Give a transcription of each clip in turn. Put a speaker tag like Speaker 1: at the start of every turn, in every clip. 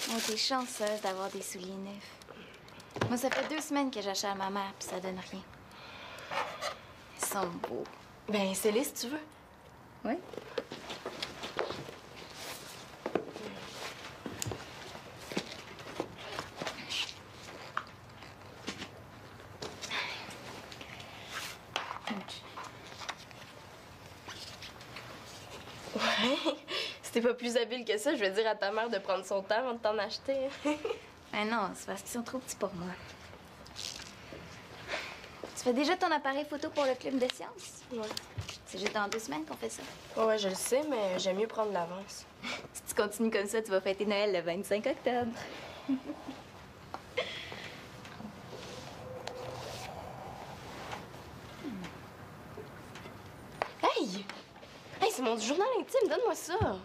Speaker 1: Oh, t'es chanceuse d'avoir des souliers neufs. Moi, ça fait 2 semaines que j'achète à ma mère, puis ça donne rien. Ils sont beaux.
Speaker 2: Ben, essaie-les si tu veux.
Speaker 1: Oui?
Speaker 2: Ouais. Si t'es pas plus habile que ça, je vais dire à ta mère de prendre son temps avant de t'en acheter.
Speaker 1: Ben non, c'est parce qu'ils sont trop petits pour moi. Tu fais déjà ton appareil photo pour le club de sciences?
Speaker 2: Ouais.
Speaker 1: C'est juste dans 2 semaines qu'on fait ça.
Speaker 2: Ouais, je le sais, mais j'aime mieux prendre l'avance.
Speaker 1: Si tu continues comme ça, tu vas fêter Noël le 25 octobre.
Speaker 2: Hey! Hey, c'est mon journal intime, donne-moi ça!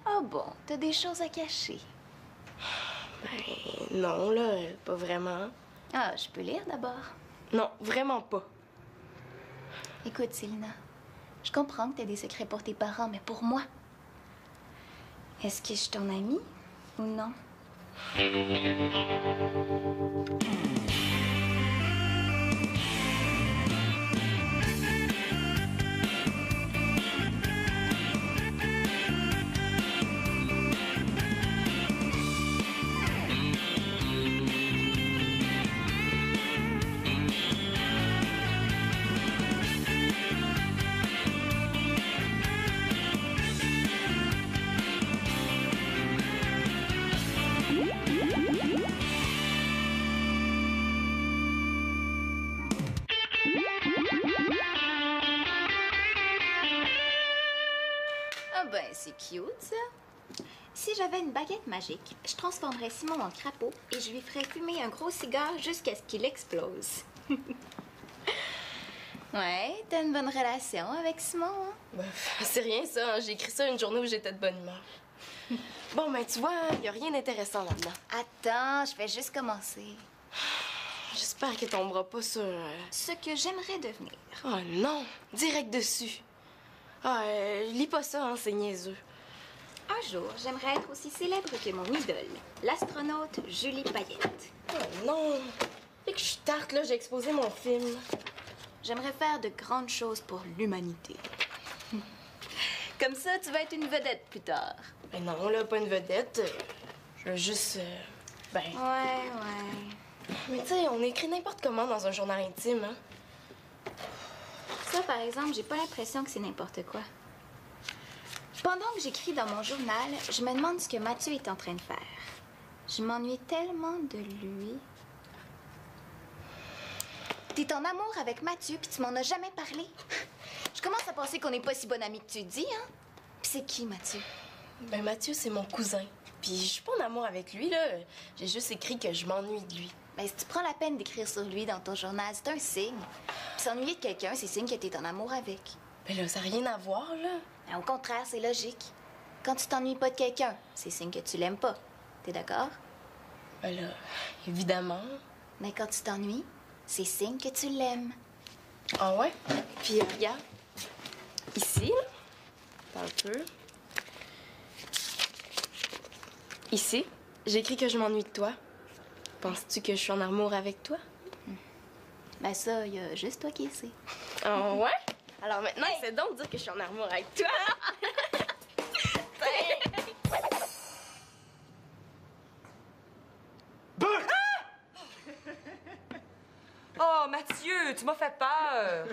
Speaker 1: Oh bon, t'as des choses à cacher.
Speaker 2: Ben, non, là, pas vraiment.
Speaker 1: Ah, je peux lire d'abord.
Speaker 2: Non, vraiment pas.
Speaker 1: Écoute, Célina, je comprends que t'as des secrets pour tes parents, mais pour moi, est-ce que je suis ton amie ou non? Ah ben, c'est cute, ça. Si j'avais une baguette magique, je transformerais Simon en crapaud et je lui ferais fumer un gros cigare jusqu'à ce qu'il explose. Ouais, t'as une bonne relation avec Simon, hein?
Speaker 2: Ben, c'est rien, ça. Hein. J'ai écrit ça une journée où j'étais de bonne humeur. Bon, ben, tu vois, il y a rien d'intéressant là-dedans.
Speaker 1: Attends, je vais juste commencer.
Speaker 2: J'espère qu'elle tombera pas sur...
Speaker 1: Ce que j'aimerais devenir.
Speaker 2: Oh non! Direct dessus. Ah, lis pas ça, hein, c'est niaiseux.
Speaker 1: Un jour, j'aimerais être aussi célèbre que mon idole, l'astronaute Julie Payette.
Speaker 2: Oh non! Fait que je suis tarte, là, j'ai exposé mon film.
Speaker 1: J'aimerais faire de grandes choses pour l'humanité. Comme ça, tu vas être une vedette plus tard.
Speaker 2: Ben non, là, pas une vedette. Je veux juste... ben...
Speaker 1: Ouais.
Speaker 2: Mais tu sais, on écrit n'importe comment dans un journal intime, hein?
Speaker 1: Ça, par exemple, j'ai pas l'impression que c'est n'importe quoi. Pendant que j'écris dans mon journal, je me demande ce que Mathieu est en train de faire. Je m'ennuie tellement de lui. T'es en amour avec Mathieu, puis tu m'en as jamais parlé. Je commence à penser qu'on n'est pas si bonne amie que tu dis, hein? Puis c'est qui, Mathieu?
Speaker 2: Ben Mathieu, c'est mon cousin. Puis je suis pas en amour avec lui, là. J'ai juste écrit que je m'ennuie de lui.
Speaker 1: Ben, si tu prends la peine d'écrire sur lui dans ton journal, c'est un signe. Puis s'ennuyer de quelqu'un, c'est signe que t'es en amour avec.
Speaker 2: Ben là, ça n'a rien à voir, là.
Speaker 1: Ben, au contraire, c'est logique. Quand tu t'ennuies pas de quelqu'un, c'est signe que tu l'aimes pas. T'es d'accord?
Speaker 2: Ben là, évidemment.
Speaker 1: Mais quand tu t'ennuies, c'est signe que tu l'aimes.
Speaker 2: Ah ouais? Puis regarde. Ici, là. Attends un peu. Ici, j'écris que je m'ennuie de toi. Penses-tu que je suis en amour avec toi?
Speaker 1: Ben ça, il y a juste toi qui le sais.
Speaker 2: Ah ouais? Alors maintenant, essaie donc de dire que je suis en amour avec toi.
Speaker 3: Oh, Mathieu, tu m'as fait peur!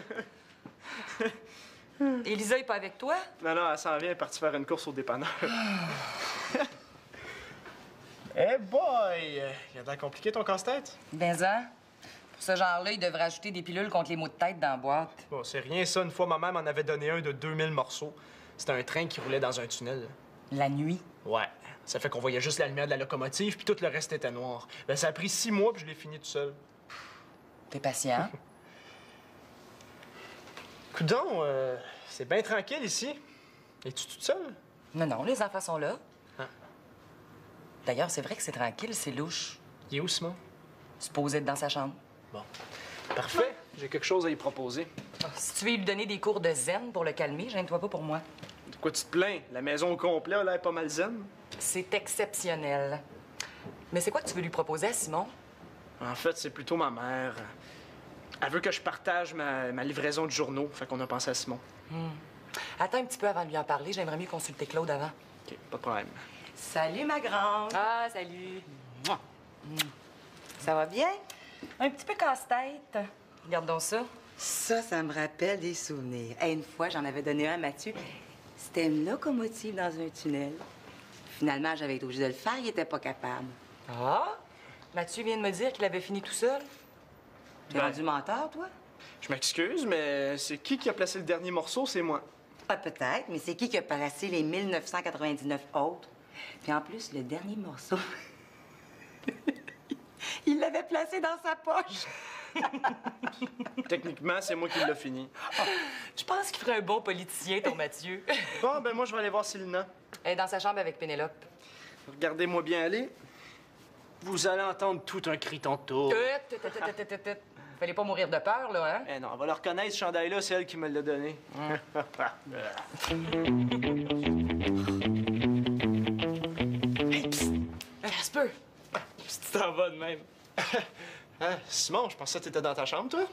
Speaker 3: Élisa est pas avec toi?
Speaker 4: Non, non, elle s'en vient, elle est partie faire une course au dépanneur. Eh boy! Il a de l'air compliqué ton casse-tête?
Speaker 3: Ben, hein? Pour ce genre-là, il devrait ajouter des pilules contre les maux de tête dans la boîte.
Speaker 4: Bon, c'est rien ça. Une fois, ma mère m'en avait donné un de 2000 morceaux. C'était un train qui roulait dans un tunnel.
Speaker 3: La nuit?
Speaker 4: Ouais. Ça fait qu'on voyait juste la lumière de la locomotive, puis tout le reste était noir. Ben, ça a pris 6 mois, puis je l'ai fini tout seul.
Speaker 3: T'es patient?
Speaker 4: Coudon, c'est bien tranquille ici. Es-tu toute seule?
Speaker 3: Non, non, les enfants sont là.
Speaker 4: Ah.
Speaker 3: D'ailleurs, c'est vrai que c'est tranquille, c'est louche.
Speaker 4: Il est où, Simon?
Speaker 3: Supposé être dans sa chambre.
Speaker 4: Bon. Parfait. J'ai quelque chose à y proposer.
Speaker 3: Si tu veux lui donner des cours de zen pour le calmer, gêne-toi pas pour moi.
Speaker 4: De quoi tu te plains? La maison au complet a l'air pas mal zen.
Speaker 3: C'est exceptionnel. Mais c'est quoi que tu veux lui proposer à Simon?
Speaker 4: En fait, c'est plutôt ma mère. Elle veut que je partage ma livraison de journaux, fait qu'on a pensé à Simon.
Speaker 3: Attends un petit peu avant de lui en parler. J'aimerais mieux consulter Claude avant.
Speaker 4: OK, pas de problème.
Speaker 5: Salut, ma grande.
Speaker 3: Ah, salut.
Speaker 5: Ça va bien?
Speaker 3: Un petit peu casse-tête. Regarde donc ça.
Speaker 5: Ça me rappelle des souvenirs. Hey, une fois, j'en avais donné un à Mathieu. C'était une locomotive dans un tunnel. Finalement, j'avais été obligée de le faire, il était pas capable.
Speaker 3: Ah? Mathieu vient de me dire qu'il avait fini tout seul.
Speaker 5: T'es rendu menteur, toi?
Speaker 4: Je m'excuse, mais c'est qui a placé le dernier morceau? C'est moi.
Speaker 5: Ah, peut-être, mais c'est qui a placé les 1999 autres? Puis en plus, le dernier morceau, il l'avait placé dans sa poche.
Speaker 4: Techniquement, c'est moi qui l'ai fini.
Speaker 3: Je pense qu'il ferait un bon politicien, ton Mathieu.
Speaker 4: Bon, ben moi, je vais aller voir Célina.
Speaker 3: Elle est dans sa chambre avec Pénélope.
Speaker 4: Regardez-moi bien aller. Vous allez entendre tout un cri tantôt.
Speaker 3: Fallait pas mourir de peur, là, hein?
Speaker 4: Eh non, on va le reconnaître, ce chandail-là, c'est elle qui me l'a donné.
Speaker 3: Casper!
Speaker 4: Si tu t'en vas de même. Hein, Simon, je pensais que t'étais dans ta chambre, toi?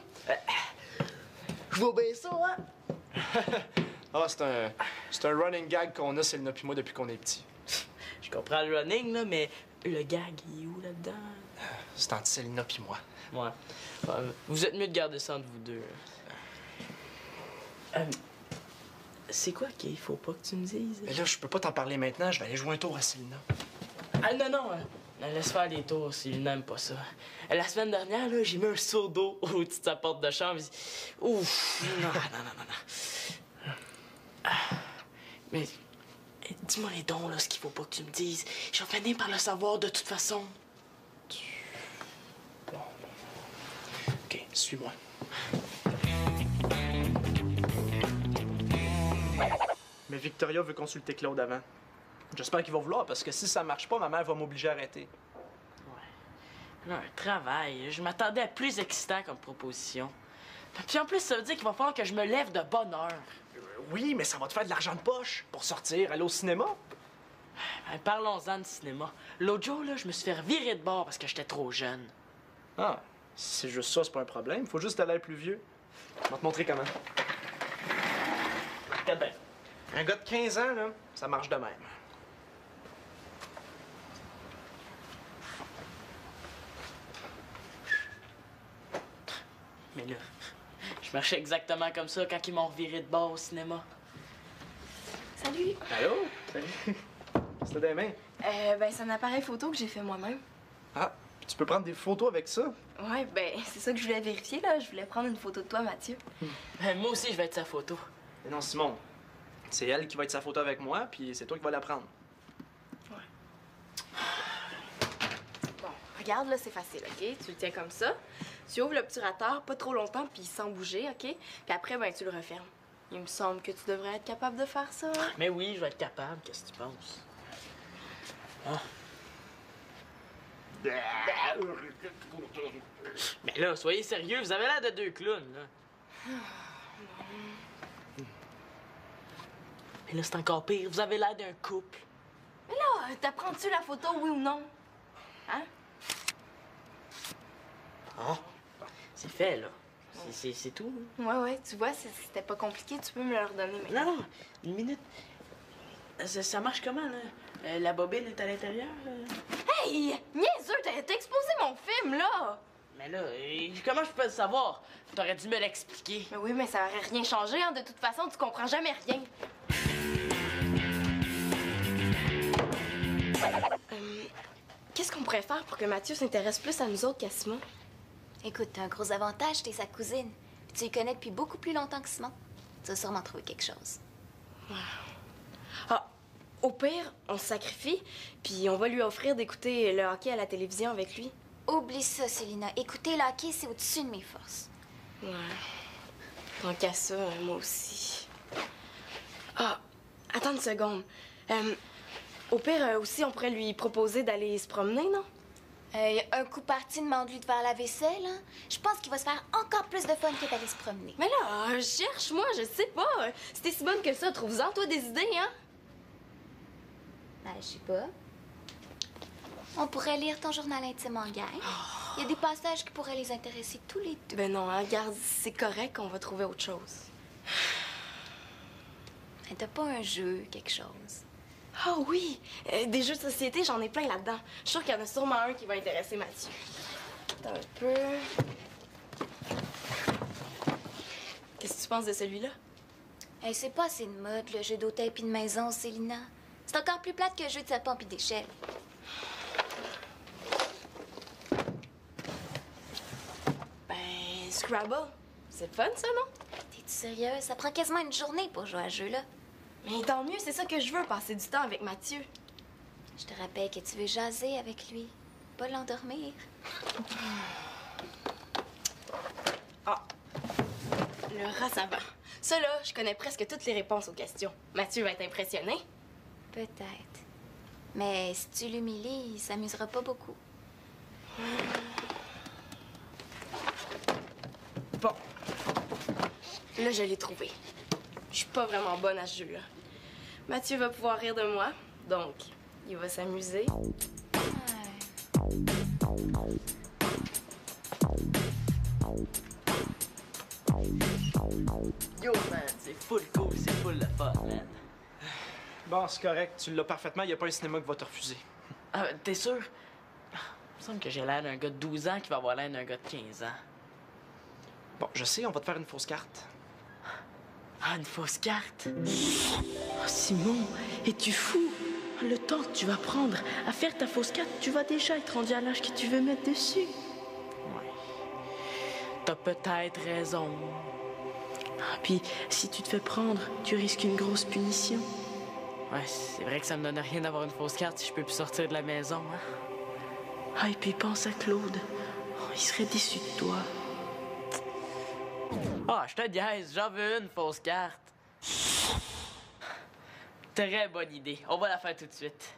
Speaker 2: Je vois bien ça, hein?
Speaker 4: Ah, c'est un running gag qu'on a, Célina puis moi, depuis qu'on est petits.
Speaker 6: Je comprends le running, là, mais le gag, il est où là-dedans?
Speaker 4: C'est entre Célina puis moi.
Speaker 6: Ouais. Vous êtes mieux de garder ça entre vous deux. C'est quoi qu'il faut pas que tu me dises?
Speaker 4: Mais là, je peux pas t'en parler maintenant, je vais aller jouer un tour à Célina.
Speaker 6: Ah non, non, laisse faire les tours s'il n'aime pas ça. La semaine dernière, là, j'ai mis un seau d'eau au-dessus de sa porte de chambre. Ouf! Non, non, non, non, non. Mais dis-moi les dons, là, ce qu'il faut pas que tu me dises. Je vais finir par le savoir de toute façon.
Speaker 4: Bon. OK, suis-moi. Mais Victoria veut consulter Claude avant. J'espère qu'il va vouloir, parce que si ça marche pas, ma mère va m'obliger à arrêter.
Speaker 6: Non, un travail. Je m'attendais à plus excitant comme proposition. Puis en plus, ça veut dire qu'il va falloir que je me lève de bonne heure.
Speaker 4: Oui, mais ça va te faire de l'argent de poche pour sortir, aller au cinéma.
Speaker 6: Ben, parlons-en de cinéma. L'autre jour, là, je me suis fait virer de bord parce que j'étais trop jeune.
Speaker 4: Ah, si c'est juste ça, c'est pas un problème. Faut juste aller plus vieux. Je vais te montrer comment. Regarde bien. Un gars de 15 ans, là, ça marche de même.
Speaker 6: Mais là, je marchais exactement comme ça quand ils m'ont reviré de bord au cinéma.
Speaker 7: Salut!
Speaker 4: Allô? Salut. Qu'est-ce que t'as des mains?
Speaker 7: Ben, c'est un appareil photo que j'ai fait moi-même.
Speaker 4: Ah, tu peux prendre des photos avec ça?
Speaker 7: Ouais, ben, c'est ça que je voulais vérifier, là. Je voulais prendre une photo de toi, Mathieu.
Speaker 6: Ben, moi aussi, je vais être sa photo.
Speaker 4: Mais non, Simon. C'est elle qui va être sa photo avec moi, puis c'est toi qui vas la prendre.
Speaker 7: Bon, regarde, là, c'est facile, OK? Tu le tiens comme ça. Tu ouvres l'obturateur pas trop longtemps, puis sans bouger, OK? Puis après, ben, tu le refermes. Il me semble que tu devrais être capable de faire ça. Hein?
Speaker 6: Mais oui, je vais être capable. Qu'est-ce que tu penses? Ah. Mais là, soyez sérieux, vous avez l'air de deux clowns, là. Mais là, c'est encore pire, vous avez l'air d'un couple.
Speaker 7: Mais là, t'apprends-tu la photo, oui ou non? Hein?
Speaker 6: Ah, c'est fait, là. C'est tout.
Speaker 7: Ouais, tu vois, c'était pas compliqué. Tu peux me le redonner maintenant.
Speaker 6: Non, non, une minute. Ça marche comment, là? La bobine est à l'intérieur?
Speaker 7: Hey! Niaiseux, t'as exposé mon film, là!
Speaker 6: Mais là, comment je peux le savoir? T'aurais dû me l'expliquer.
Speaker 7: Mais oui, mais ça aurait rien changé, hein. De toute façon, tu comprends jamais rien. Qu'est-ce qu'on pourrait faire pour que Mathieu s'intéresse plus à nous autres qu'à Simon?
Speaker 1: Écoute, t'as un gros avantage, t'es sa cousine. Puis tu y connais depuis beaucoup plus longtemps que Simon. Tu vas sûrement trouver quelque chose.
Speaker 7: Ah, au pire, on se sacrifie, puis on va lui offrir d'écouter le hockey à la télévision avec lui.
Speaker 1: Oublie ça, Célina. Écouter le hockey, c'est au-dessus de mes forces.
Speaker 7: Ouais. Tant qu'à ça, moi aussi. Ah, attends une seconde. Au pire, aussi, on pourrait lui proposer d'aller se promener, non?
Speaker 1: Un coup parti, demande-lui de faire la vaisselle. Hein? Je pense qu'il va se faire encore plus de fun que d'aller se promener.
Speaker 7: Mais là, cherche, moi, je sais pas. Si t'es si bonne que ça, trouve-en, toi, des idées, hein?
Speaker 1: Ben, je sais pas. On pourrait lire ton journal intime en gang. Il y a des passages qui pourraient les intéresser tous les deux.
Speaker 7: Ben non, hein, regarde, c'est correct, on va trouver autre chose.
Speaker 1: Mais t'as pas un jeu, quelque chose?
Speaker 7: Ah oui! Des jeux de société, j'en ai plein là-dedans. Je suis sûre qu'il y en a sûrement un qui va intéresser Mathieu. Attends un peu. Qu'est-ce que tu penses de celui-là?
Speaker 1: Hey, c'est pas assez de mode, le jeu d'hôtel puis de maison, Célina. C'est encore plus plate que le jeu de sapin puis d'échelle.
Speaker 7: Ben, Scrabble. C'est fun, ça, non?
Speaker 1: T'es-tu sérieuse? Ça prend quasiment une journée pour jouer à ce jeu-là.
Speaker 7: Mais tant mieux, c'est ça que je veux, passer du temps avec Mathieu.
Speaker 1: Je te rappelle que tu veux jaser avec lui, pas l'endormir.
Speaker 7: Ah, le rat savant. Ça, là, je connais presque toutes les réponses aux questions. Mathieu va être impressionné.
Speaker 1: Peut-être. Mais si tu l'humilies, il s'amusera pas beaucoup.
Speaker 7: Bon. Là, je l'ai trouvé. Je suis pas vraiment bonne à ce jeu-là. Mathieu va pouvoir rire de moi, donc il va s'amuser.
Speaker 6: Yo, man, c'est full cool, c'est full le fun, man.
Speaker 4: Bon, c'est correct. Tu l'as parfaitement. Il n'y a pas un cinéma qui va te refuser.
Speaker 6: Ah, t'es sûr? Il me semble que j'ai l'air d'un gars de 12 ans qui va avoir l'air d'un gars de 15 ans.
Speaker 4: Bon, je sais, on va te faire une fausse carte.
Speaker 6: Ah, une fausse carte? Oh, Simon, es-tu fou? Le temps que tu vas prendre à faire ta fausse carte, tu vas déjà être rendu à l'âge que tu veux mettre dessus. Ouais. T'as peut-être raison. Ah, puis, si tu te fais prendre, tu risques une grosse punition. Ouais, c'est vrai que ça me donne rien d'avoir une fausse carte si je peux plus sortir de la maison, hein? Ah, et puis pense à Claude. Oh, il serait déçu de toi. Ah, je te niaise, j'en veux une fausse carte. Très bonne idée. On va la faire tout de suite.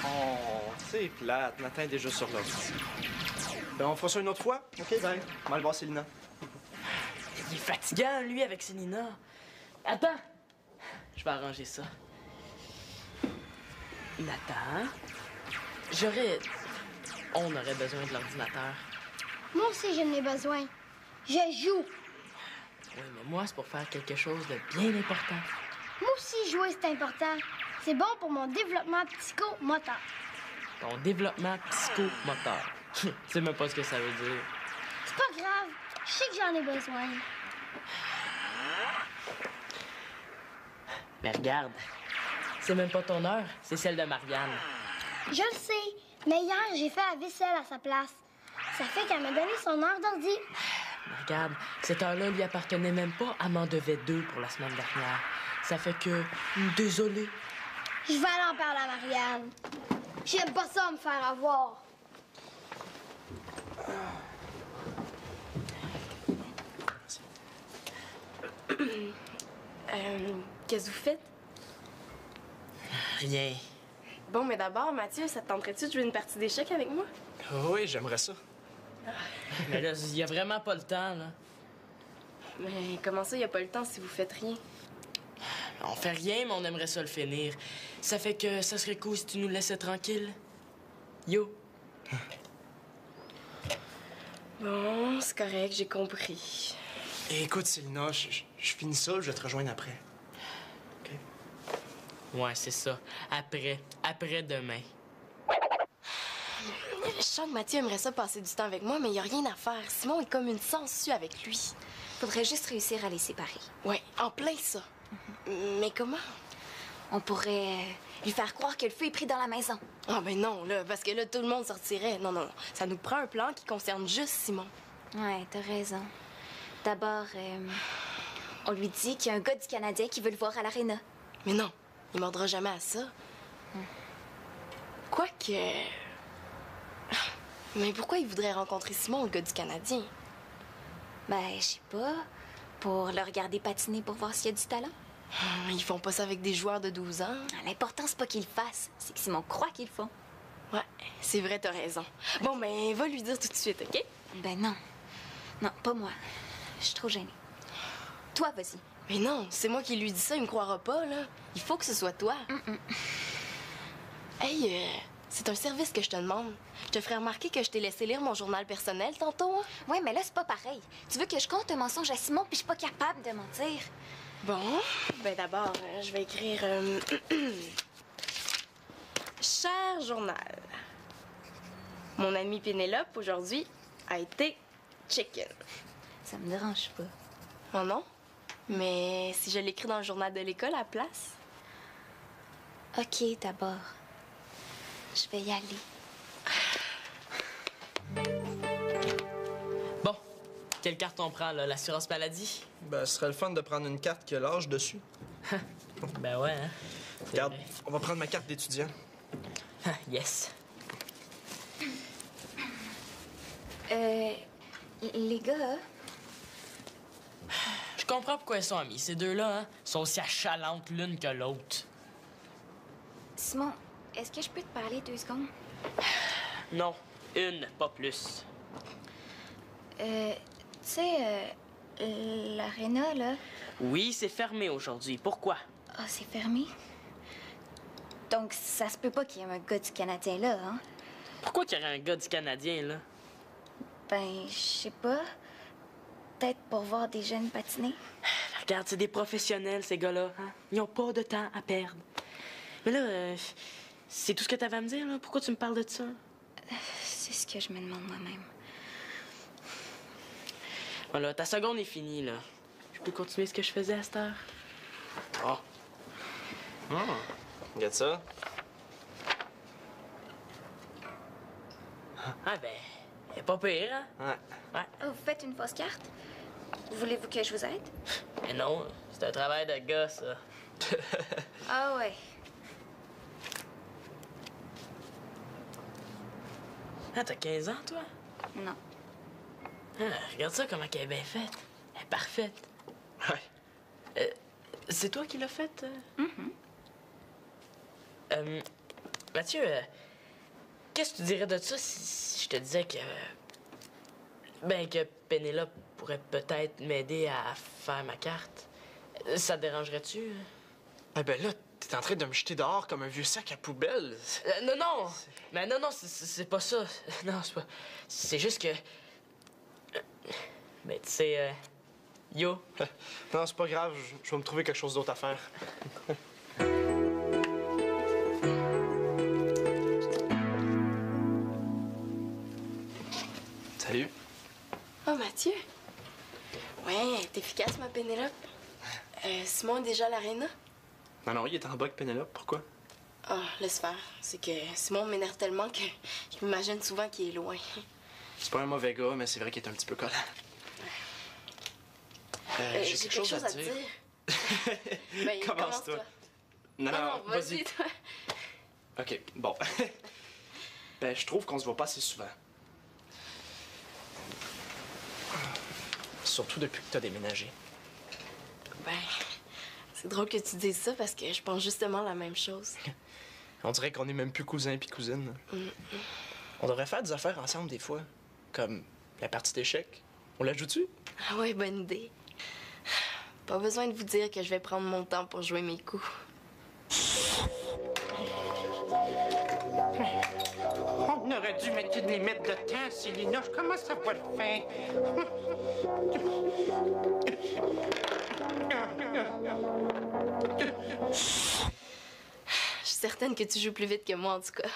Speaker 4: Oh, c'est plate. Nathan est déjà sur l'ordi. Ben, on fera ça une autre fois? OK, bye. On va aller voir Célina.
Speaker 6: Il est fatigant, lui, avec Célina. Attends. Je vais arranger ça. Nathan, on aurait besoin de l'ordinateur.
Speaker 8: Moi aussi, j'en ai besoin. Je joue.
Speaker 6: Oui, mais moi, c'est pour faire quelque chose de bien important.
Speaker 8: Moi aussi, jouer, c'est important. C'est bon pour mon développement psychomoteur.
Speaker 6: Ton développement psychomoteur. Tu sais même pas ce que ça veut dire.
Speaker 8: C'est pas grave. Je sais que j'en ai besoin.
Speaker 6: Mais regarde, c'est même pas ton heure, c'est celle de Marianne.
Speaker 8: Je le sais, mais hier, j'ai fait la vaisselle à sa place. Ça fait qu'elle m'a donné son heure d'ordi.
Speaker 6: Mais regarde, cette heure-là lui appartenait même pas, elle m'en devait 2 pour la semaine dernière. Ça fait que... Désolé.
Speaker 8: Je vais aller en parler à Marianne. J'aime pas ça me faire avoir.
Speaker 7: Qu'est-ce que vous faites?
Speaker 6: Rien.
Speaker 7: Bon, mais d'abord, Mathieu, ça te tenterait-tu de jouer une partie d'échecs avec moi?
Speaker 4: Oui, j'aimerais ça.
Speaker 6: Mais là, il y a vraiment pas le temps, là.
Speaker 7: Mais comment ça, il n'y a pas le temps si vous faites rien?
Speaker 6: On fait rien, mais on aimerait ça le finir. Ça fait que ça serait cool si tu nous laissais tranquille. Yo.
Speaker 7: Bon, c'est correct, j'ai compris.
Speaker 4: Et écoute, Célina, je finis ça, je vais te rejoindre après. OK?
Speaker 6: Ouais, c'est ça. Après demain.
Speaker 7: Je sens que Mathieu aimerait ça passer du temps avec moi, mais il n'y a rien à faire. Simon est comme une sangsue avec lui.
Speaker 1: Faudrait juste réussir à les séparer.
Speaker 7: Ouais, en plein ça. Mais comment?
Speaker 1: On pourrait lui faire croire que le feu est pris dans la maison.
Speaker 7: Ah ben non, là, parce que là, tout le monde sortirait. Non, non, non. Ça nous prend un plan qui concerne juste Simon.
Speaker 1: Ouais, t'as raison. D'abord, on lui dit qu'il y a un gars du Canadien qui veut le voir à l'aréna.
Speaker 7: Mais non, il mordra jamais à ça. Quoique... Mais pourquoi il voudrait rencontrer Simon, le gars du Canadien?
Speaker 1: Ben, je sais pas. Pour le regarder patiner pour voir s'il y a du talent.
Speaker 7: Ils font pas ça avec des joueurs de 12 ans.
Speaker 1: L'important, c'est pas qu'ils le fassent. C'est que Simon croit qu'ils le font.
Speaker 7: Ouais, c'est vrai, t'as raison. Bon, ben, va lui dire tout de suite, OK?
Speaker 1: Ben non. Non, pas moi. Je suis trop gênée. Toi, vas-y.
Speaker 7: Mais non, c'est moi qui lui dis ça, il me croira pas, là. Il faut que ce soit toi. Hey, c'est un service que je te demande. Je te ferai remarquer que je t'ai laissé lire mon journal personnel tantôt, hein?
Speaker 1: Ouais, mais là, c'est pas pareil. Tu veux que je compte un mensonge à Simon, puis je suis pas capable de mentir.
Speaker 7: Bon, ben d'abord, je vais écrire... Cher journal, mon amie Pénélope, aujourd'hui, a été chicken.
Speaker 1: Ça me dérange pas.
Speaker 7: Oh non? Mais si je l'écris dans le journal de l'école à la place?
Speaker 1: OK, d'abord. Je vais y aller.
Speaker 6: Bon, quelle carte on prend, là? L'assurance maladie?
Speaker 4: Ben, ce serait le fun de prendre une carte qui a l'âge dessus.
Speaker 6: Ben ouais, hein? C'est
Speaker 4: Regarde,
Speaker 6: vrai.
Speaker 4: on va prendre ma carte d'étudiant.
Speaker 6: Yes.
Speaker 1: Les gars,
Speaker 6: Je comprends pourquoi ils sont amis. Ces deux-là, hein, sont aussi achalantes l'une que l'autre.
Speaker 1: Simon, est-ce que je peux te parler 2 secondes?
Speaker 6: Non, une, pas plus.
Speaker 1: Tu sais, l'aréna, là,
Speaker 6: Oui, c'est fermé aujourd'hui. Pourquoi?
Speaker 1: ah, c'est fermé. Donc, ça se peut pas qu'il y ait un gars du Canadien là, hein?
Speaker 6: Pourquoi qu'il y aurait un gars du Canadien, là?
Speaker 1: Ben, je sais pas. Peut-être pour voir des jeunes patiner.
Speaker 6: Regarde, c'est des professionnels, ces gars-là. Hein? Ils ont pas de temps à perdre. Mais là, c'est tout ce que t'avais à me dire, là? Pourquoi tu me parles de ça?
Speaker 1: C'est ce que je me demande moi-même.
Speaker 6: Voilà, ta seconde est finie, là. Je peux continuer ce que je faisais à cette heure? Oh.
Speaker 4: Regarde ça.
Speaker 6: Ah ben, elle est pas pire, hein?
Speaker 4: Ouais.
Speaker 1: Oh, vous faites une fausse carte? Voulez-vous que je vous aide?
Speaker 6: Mais non, c'est un travail de gars, ça.
Speaker 1: Ah ouais.
Speaker 6: Ah, t'as 15 ans, toi?
Speaker 1: Non.
Speaker 6: Ah, regarde ça, comment elle est bien faite. Elle est parfaite.
Speaker 4: Ouais.
Speaker 6: C'est toi qui l'as faite? Mathieu, qu'est-ce que tu dirais de ça si je te disais que... Ben, que Pénélope pourrait peut-être m'aider à faire ma carte? Ça te dérangerait-tu?
Speaker 4: Eh ben là, t'es en train de me jeter dehors comme un vieux sac à poubelle.
Speaker 6: Non, non! Mais non, non, c'est pas ça. Non, c'est pas... C'est juste que... Ben, tu sais... Yo.
Speaker 4: Non, c'est pas grave, je vais me trouver quelque chose d'autre à faire. Salut.
Speaker 7: Oh, Mathieu. Ouais, t'es efficace, ma Pénélope. Simon est déjà à l'aréna?
Speaker 4: Non, il est en bas avec Pénélope, pourquoi?
Speaker 7: Ah, laisse faire. C'est que Simon m'énerve tellement que je m'imagine souvent qu'il est loin.
Speaker 4: C'est pas un mauvais gars, mais c'est vrai qu'il est un petit peu collant. J'ai quelque chose à te dire.
Speaker 7: Ben,
Speaker 4: Commence-toi. Non,
Speaker 7: vas-y, toi.
Speaker 4: OK, bon. Ben, je trouve qu'on se voit pas assez souvent. Surtout depuis que t'as déménagé.
Speaker 7: Ben, c'est drôle que tu dises ça parce que je pense justement la même chose.
Speaker 4: On dirait qu'on est même plus cousins puis cousines. On devrait faire des affaires ensemble des fois. Comme la partie d'échecs. On la joue-tu?
Speaker 7: Ah ouais, bonne idée. Pas besoin de vous dire que je vais prendre mon temps pour jouer mes coups.
Speaker 9: On aurait dû mettre une limite de temps, Célina. Je commence à avoir faim.
Speaker 7: Je suis certaine que tu joues plus vite que moi, en tout cas.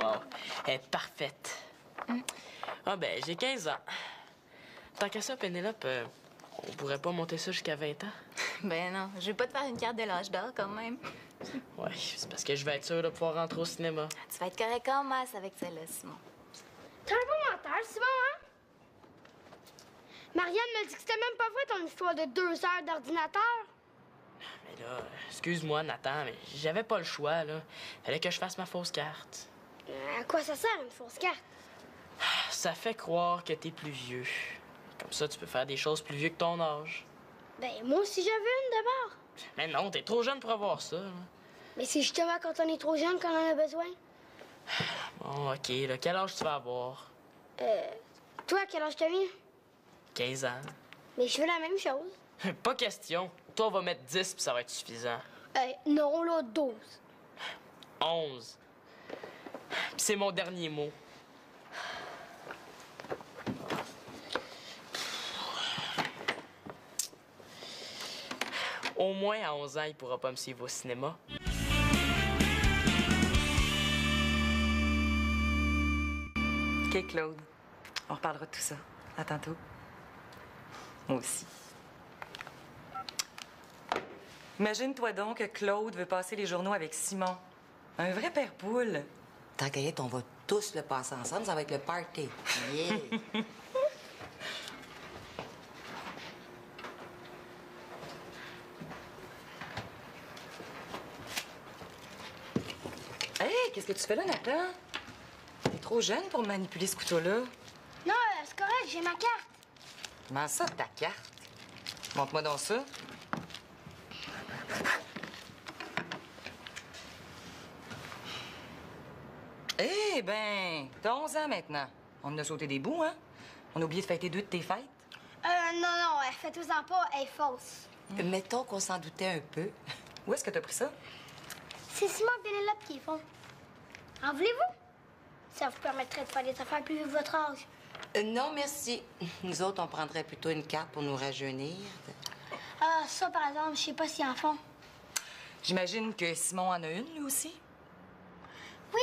Speaker 6: Wow, elle est parfaite. Ah ben, j'ai 15 ans. Tant qu'à ça, Pénélope, on pourrait pas monter ça jusqu'à 20 ans?
Speaker 1: Ben non, je vais pas te faire une carte de l'âge d'or quand même.
Speaker 6: Ouais, c'est parce que je vais être sûr de pouvoir rentrer au cinéma.
Speaker 1: Tu vas être correct en masse avec celle-là, Simon.
Speaker 8: T'es un bon menteur, Simon, hein? Marianne m'a dit que c'était même pas vrai ton histoire de 2 heures d'ordinateur.
Speaker 6: Mais là, excuse-moi, Nathan, mais j'avais pas le choix, là. Fallait que je fasse ma fausse carte.
Speaker 8: À quoi ça sert, une fausse carte?
Speaker 6: Ça fait croire que t'es plus vieux. Comme ça, tu peux faire des choses plus vieux que ton âge.
Speaker 8: Ben, moi aussi, j'avais une d'abord.
Speaker 6: Mais non, t'es trop jeune pour avoir ça, là.
Speaker 8: Mais c'est justement quand on est trop jeune qu'on en a besoin.
Speaker 6: Bon, OK, là, quel âge tu vas avoir?
Speaker 8: Toi, quel âge t'as mis?
Speaker 6: 15 ans.
Speaker 8: Mais je fais la même chose.
Speaker 6: Pas question. Toi, on va mettre 10 puis ça va être suffisant.
Speaker 8: Non, là, 12.
Speaker 6: 11. Puis c'est mon dernier mot. Au moins, à 11 ans, il pourra pas me suivre au cinéma.
Speaker 3: OK, Claude. On reparlera de tout ça. À tantôt. Moi aussi. Imagine-toi donc que Claude veut passer les journaux avec Simon. Un vrai père poule.
Speaker 5: Tant qu'à y être, on va tous le passer ensemble, ça va être le party. Yeah!
Speaker 3: Hey, qu'est-ce que tu fais là, Nathan? T'es trop jeune pour manipuler ce couteau-là.
Speaker 8: Non, c'est correct, j'ai ma carte.
Speaker 3: Comment ça, ta carte? Montre-moi donc ça. Eh ben, t'as 11 ans maintenant. On en a sauté des bouts, hein? On a oublié de fêter 2 de tes fêtes.
Speaker 8: Non, faites-en pas, elle est fausse.
Speaker 5: Mettons qu'on s'en doutait un peu.
Speaker 3: Où est-ce que t'as pris ça?
Speaker 8: C'est Simon et Pénélope qui les font. En voulez-vous? Ça vous permettrait de faire des affaires plus vives de votre âge.
Speaker 5: Non, merci. Nous autres, on prendrait plutôt une carte pour nous rajeunir.
Speaker 8: Ah, ça, par exemple, je sais pas s'ils en font.
Speaker 3: J'imagine que Simon en a une, lui aussi.
Speaker 8: Oui?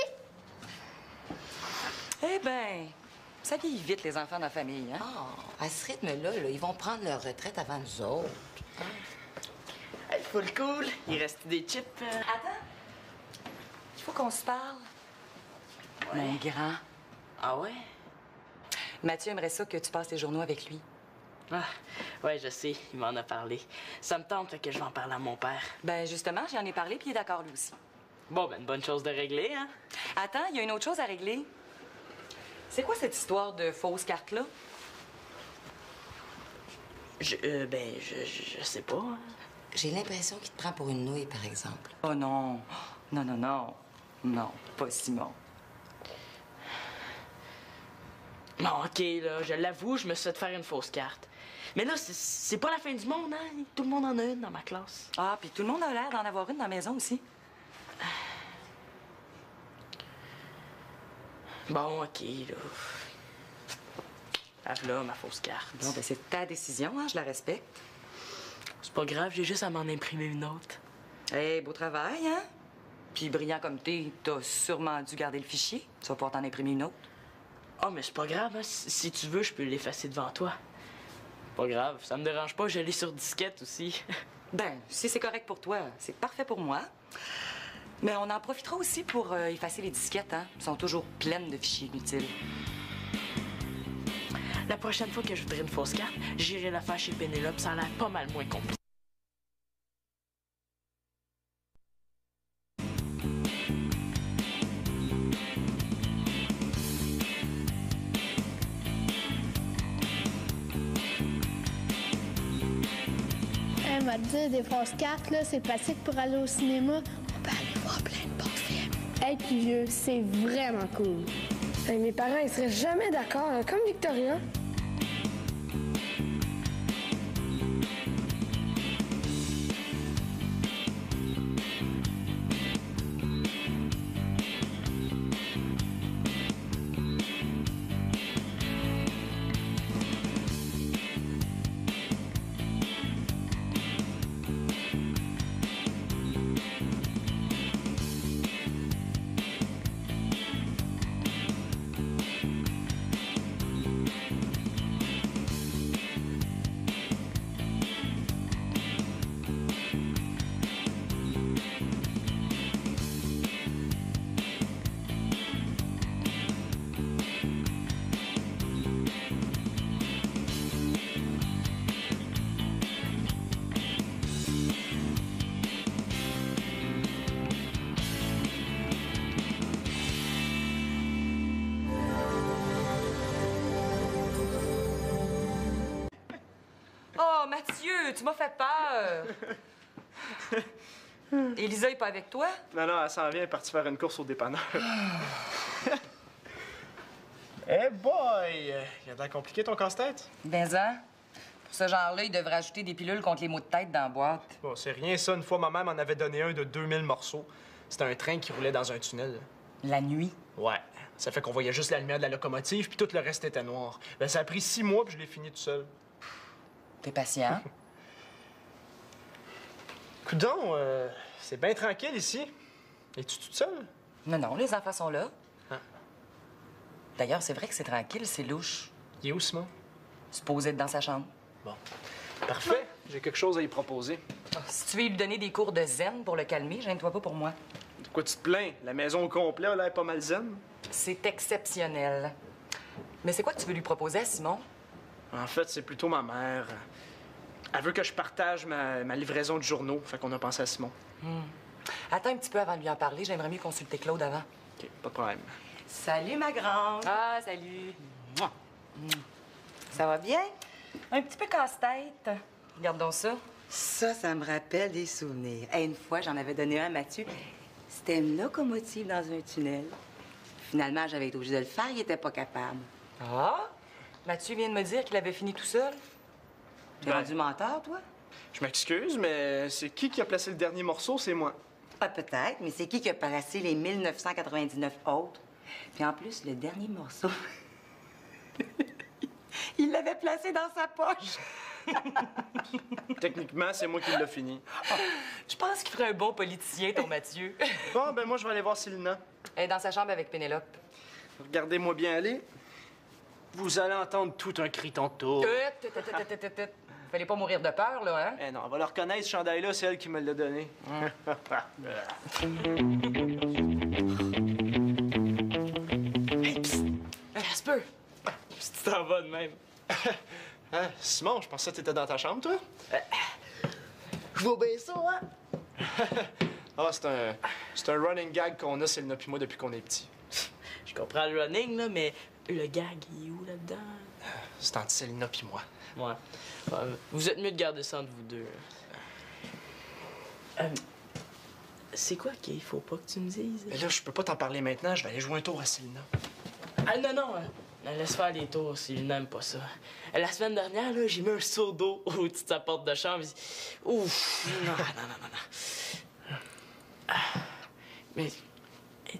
Speaker 3: Eh ben, ça vieillit vite, les enfants dans la famille, hein?
Speaker 5: Ah, à ce rythme-là, là, ils vont prendre leur retraite avant nous autres.
Speaker 6: Hey, full cool. Il reste des chips.
Speaker 3: Attends. Il faut qu'on se parle.
Speaker 6: Ouais.
Speaker 3: Mon grand.
Speaker 6: Ah ouais?
Speaker 3: Mathieu aimerait ça que tu passes les journaux avec lui.
Speaker 6: Ah, ouais, je sais. Il m'en a parlé. Ça me tente, fait que je vais en parler à mon père.
Speaker 3: Ben, justement, j'en ai parlé, puis il est d'accord, lui aussi.
Speaker 6: Bon, ben, une bonne chose de régler, hein?
Speaker 3: Attends, il y a une autre chose à régler. C'est quoi cette histoire de fausse carte-là?
Speaker 6: Je sais pas. Hein.
Speaker 5: J'ai l'impression qu'il te prend pour une nouille, par exemple.
Speaker 3: Oh non. Non, non, non. Non, pas Simon.
Speaker 6: Bon, OK, là, je l'avoue, je me suis fait faire une fausse carte. Mais là, c'est pas la fin du monde, hein? Tout le monde en a une dans ma classe.
Speaker 3: Ah, puis tout le monde a l'air d'en avoir une dans la maison aussi.
Speaker 6: Bon, OK, là. Ah, là, ma fausse carte.
Speaker 3: Bon, ben c'est ta décision, hein, je la respecte.
Speaker 6: C'est pas grave, j'ai juste à m'en imprimer une autre.
Speaker 3: Hey, beau travail, hein? Puis brillant comme t'es, t'as sûrement dû garder le fichier. Tu vas pouvoir t'en imprimer une autre.
Speaker 6: Ah, mais c'est pas grave, hein? Si tu veux, je peux l'effacer devant toi. Pas grave, ça me dérange pas, je l'ai sur disquette aussi.
Speaker 3: Ben, si c'est correct pour toi, c'est parfait pour moi. Mais on en profitera aussi pour effacer les disquettes, hein? Elles sont toujours pleines de fichiers inutiles.
Speaker 6: La prochaine fois que je voudrais une fausse carte, j'irai la faire chez Pénélope, ça a l'air pas mal moins compliqué.
Speaker 10: Elle m'a dit des fausses cartes, là, c'est pratique pour aller au cinéma. On peut aller voir plein de bons films. Hey, puis vieux, c'est vraiment cool.
Speaker 11: Hey, mes parents, ils seraient jamais d'accord, hein, comme Victoria.
Speaker 3: Oh, Mathieu, tu m'as fait peur! Élisa est pas avec toi?
Speaker 4: Non, non, elle s'en vient, elle est partie faire une course au dépanneur. Eh boy! Il a l'air compliqué ton casse-tête?
Speaker 3: Ben, ça, pour ce genre-là, il devrait ajouter des pilules contre les maux de tête dans la boîte.
Speaker 4: Bon, c'est rien ça. Une fois, ma mère m'en avait donné un de 2000 morceaux. C'était un train qui roulait dans un tunnel.
Speaker 3: La nuit?
Speaker 4: Ouais. Ça fait qu'on voyait juste la lumière de la locomotive, puis tout le reste était noir. Ben, ça a pris 6 mois, puis je l'ai fini tout seul.
Speaker 3: T'es patient?
Speaker 4: Coudon, c'est bien tranquille ici. Es-tu toute seule?
Speaker 3: Non, non, les enfants sont là.
Speaker 4: Hein?
Speaker 3: D'ailleurs, c'est vrai que c'est tranquille, c'est louche.
Speaker 4: Il est où, Simon?
Speaker 3: Supposé être dans sa chambre.
Speaker 4: Bon. Parfait. J'ai quelque chose à y proposer.
Speaker 3: Si tu veux lui donner des cours de zen pour le calmer, gêne-toi pas pour moi.
Speaker 4: De quoi tu te plains? La maison au complet a l'air pas mal zen.
Speaker 3: C'est exceptionnel. Mais c'est quoi que tu veux lui proposer à Simon?
Speaker 4: En fait, c'est plutôt ma mère. Elle veut que je partage ma livraison de journaux. Fait qu'on a pensé à Simon.
Speaker 3: Attends un petit peu avant de lui en parler. J'aimerais mieux consulter Claude avant.
Speaker 4: OK, pas de problème.
Speaker 3: Salut, ma grande. Ah, salut. Ça va bien? Un petit peu casse-tête. Regarde donc ça.
Speaker 5: Ça me rappelle des souvenirs. Hey, une fois, j'en avais donné un à Mathieu. C'était une locomotive dans un tunnel. Finalement, j'avais été obligée de le faire, il était pas capable.
Speaker 3: Ah? Mathieu vient de me dire qu'il avait fini tout seul. T'es rendu menteur, toi?
Speaker 4: Je m'excuse, mais c'est qui a placé le dernier morceau? C'est moi.
Speaker 5: Ah, peut-être, mais c'est qui a placé les 1999 autres? Puis en plus, le dernier morceau, il l'avait placé dans sa poche.
Speaker 4: Techniquement, c'est moi qui l'ai fini.
Speaker 3: Je pense qu'il ferait un bon politicien, ton Mathieu.
Speaker 4: Bon, ben moi, je vais aller voir Célina.
Speaker 3: Elle est dans sa chambre avec Pénélope.
Speaker 4: Regardez-moi bien aller. Vous allez entendre tout un cri tantôt.
Speaker 3: Fallait pas mourir de peur, là, hein?
Speaker 4: Eh non, on va le reconnaître, ce chandail-là, c'est elle qui me l'a donné.
Speaker 6: Hey, psst! Casper! Si tu t'en vas de même.
Speaker 4: Hein, Simon, je pensais que t'étais dans ta chambre, toi?
Speaker 6: Je vois bien ça, hein?
Speaker 4: Ah, c'est un running gag qu'on a, Célina puis moi, depuis qu'on est petits.
Speaker 6: Je comprends le running, là, mais le gag, il est où là-dedans?
Speaker 4: C'est entre Célina puis moi.
Speaker 6: Ouais. Vous êtes mieux de garder ça entre vous deux. C'est quoi qu'il faut pas que tu me dises?
Speaker 4: Mais là, je peux pas t'en parler maintenant, je vais aller jouer un tour à Célina.
Speaker 6: Ah non, non, laisse faire les tours s'il n'aime pas ça. La semaine dernière, là, j'ai mis un seau d'eau au-dessus de sa porte de chambre. Ouf! Non. Mais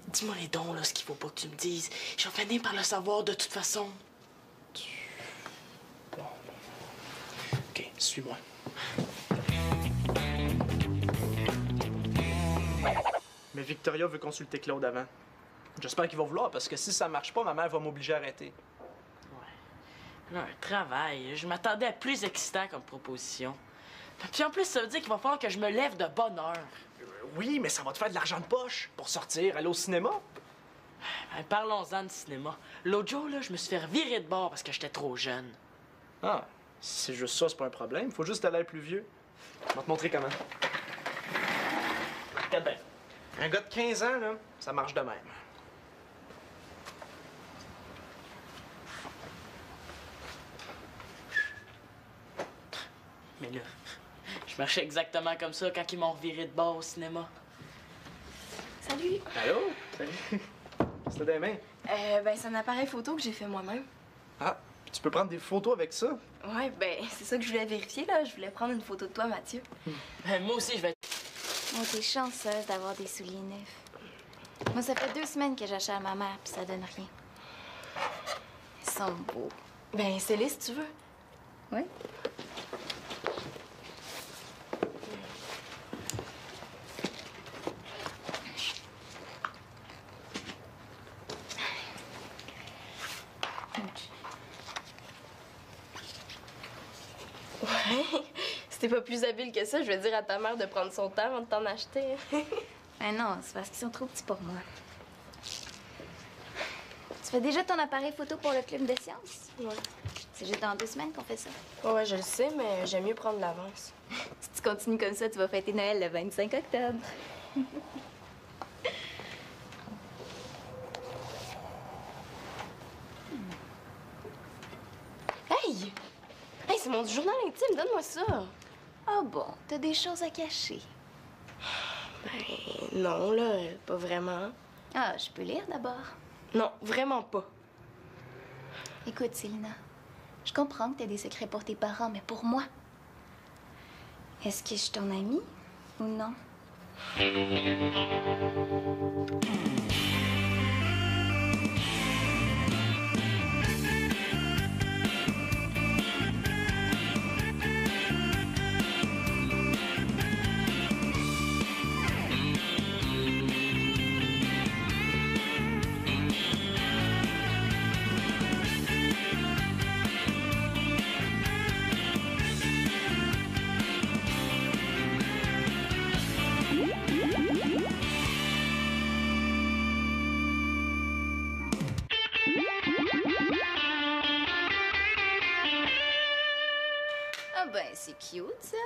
Speaker 6: dis-moi les dons, là, ce qu'il faut pas que tu me dises. Je vais finir par le savoir de toute façon.
Speaker 4: Bon. OK, suis-moi. Mais Victoria veut consulter Claude avant. J'espère qu'il va vouloir, parce que si ça marche pas, ma mère va m'obliger à arrêter.
Speaker 6: Ouais. Là, un travail. Je m'attendais à plus excitant comme proposition. Puis en plus, ça veut dire qu'il va falloir que je me lève de bonne heure.
Speaker 4: Oui, mais ça va te faire de l'argent de poche pour sortir, aller au cinéma.
Speaker 6: Ben, parlons-en de cinéma. L'autre jour, là, je me suis fait virer de bord parce que j'étais trop jeune.
Speaker 4: Ah, si c'est juste ça, c'est pas un problème. Faut juste aller plus vieux. Je vais te montrer comment. Regarde bien. Un gars de 15 ans, là, ça marche de même.
Speaker 6: Mais là, je marchais exactement comme ça quand ils m'ont reviré de bord au cinéma.
Speaker 7: Salut!
Speaker 4: Allô? Salut. C'était des mains.
Speaker 7: Ben, c'est un appareil photo que j'ai fait moi-même.
Speaker 4: Ah, tu peux prendre des photos avec ça?
Speaker 7: Ouais, ben, c'est ça que je voulais vérifier, là. Je voulais prendre une photo de toi, Mathieu.
Speaker 6: Ben, moi aussi, je vais...
Speaker 1: Oh, t'es chanceuse d'avoir des souliers neufs. Moi, ça fait 2 semaines que j'achète à ma mère, puis ça donne rien. Ils sont beaux.
Speaker 7: Ben, c'est les si tu veux.
Speaker 1: Oui?
Speaker 7: Ouais. Si t'es pas plus habile que ça, je vais dire à ta mère de prendre son temps avant de t'en acheter.
Speaker 1: Ben non, c'est parce qu'ils sont trop petits pour moi. Tu fais déjà ton appareil photo pour le club de sciences?
Speaker 7: Ouais.
Speaker 1: C'est juste dans 2 semaines qu'on fait ça.
Speaker 7: Ouais, je le sais, mais j'aime mieux prendre l'avance.
Speaker 1: Si tu continues comme ça, tu vas fêter Noël le 25 octobre.
Speaker 7: Hey! Hey, c'est mon journal intime, donne-moi ça!
Speaker 1: Ah bon, t'as des choses à cacher.
Speaker 7: Ben, non, là, pas vraiment.
Speaker 1: Ah, je peux lire d'abord.
Speaker 7: Non, vraiment pas.
Speaker 1: Écoute, Célina, je comprends que t'as des secrets pour tes parents, mais pour moi, est-ce que je suis ton amie ou non? Ah ben, c'est cute, ça.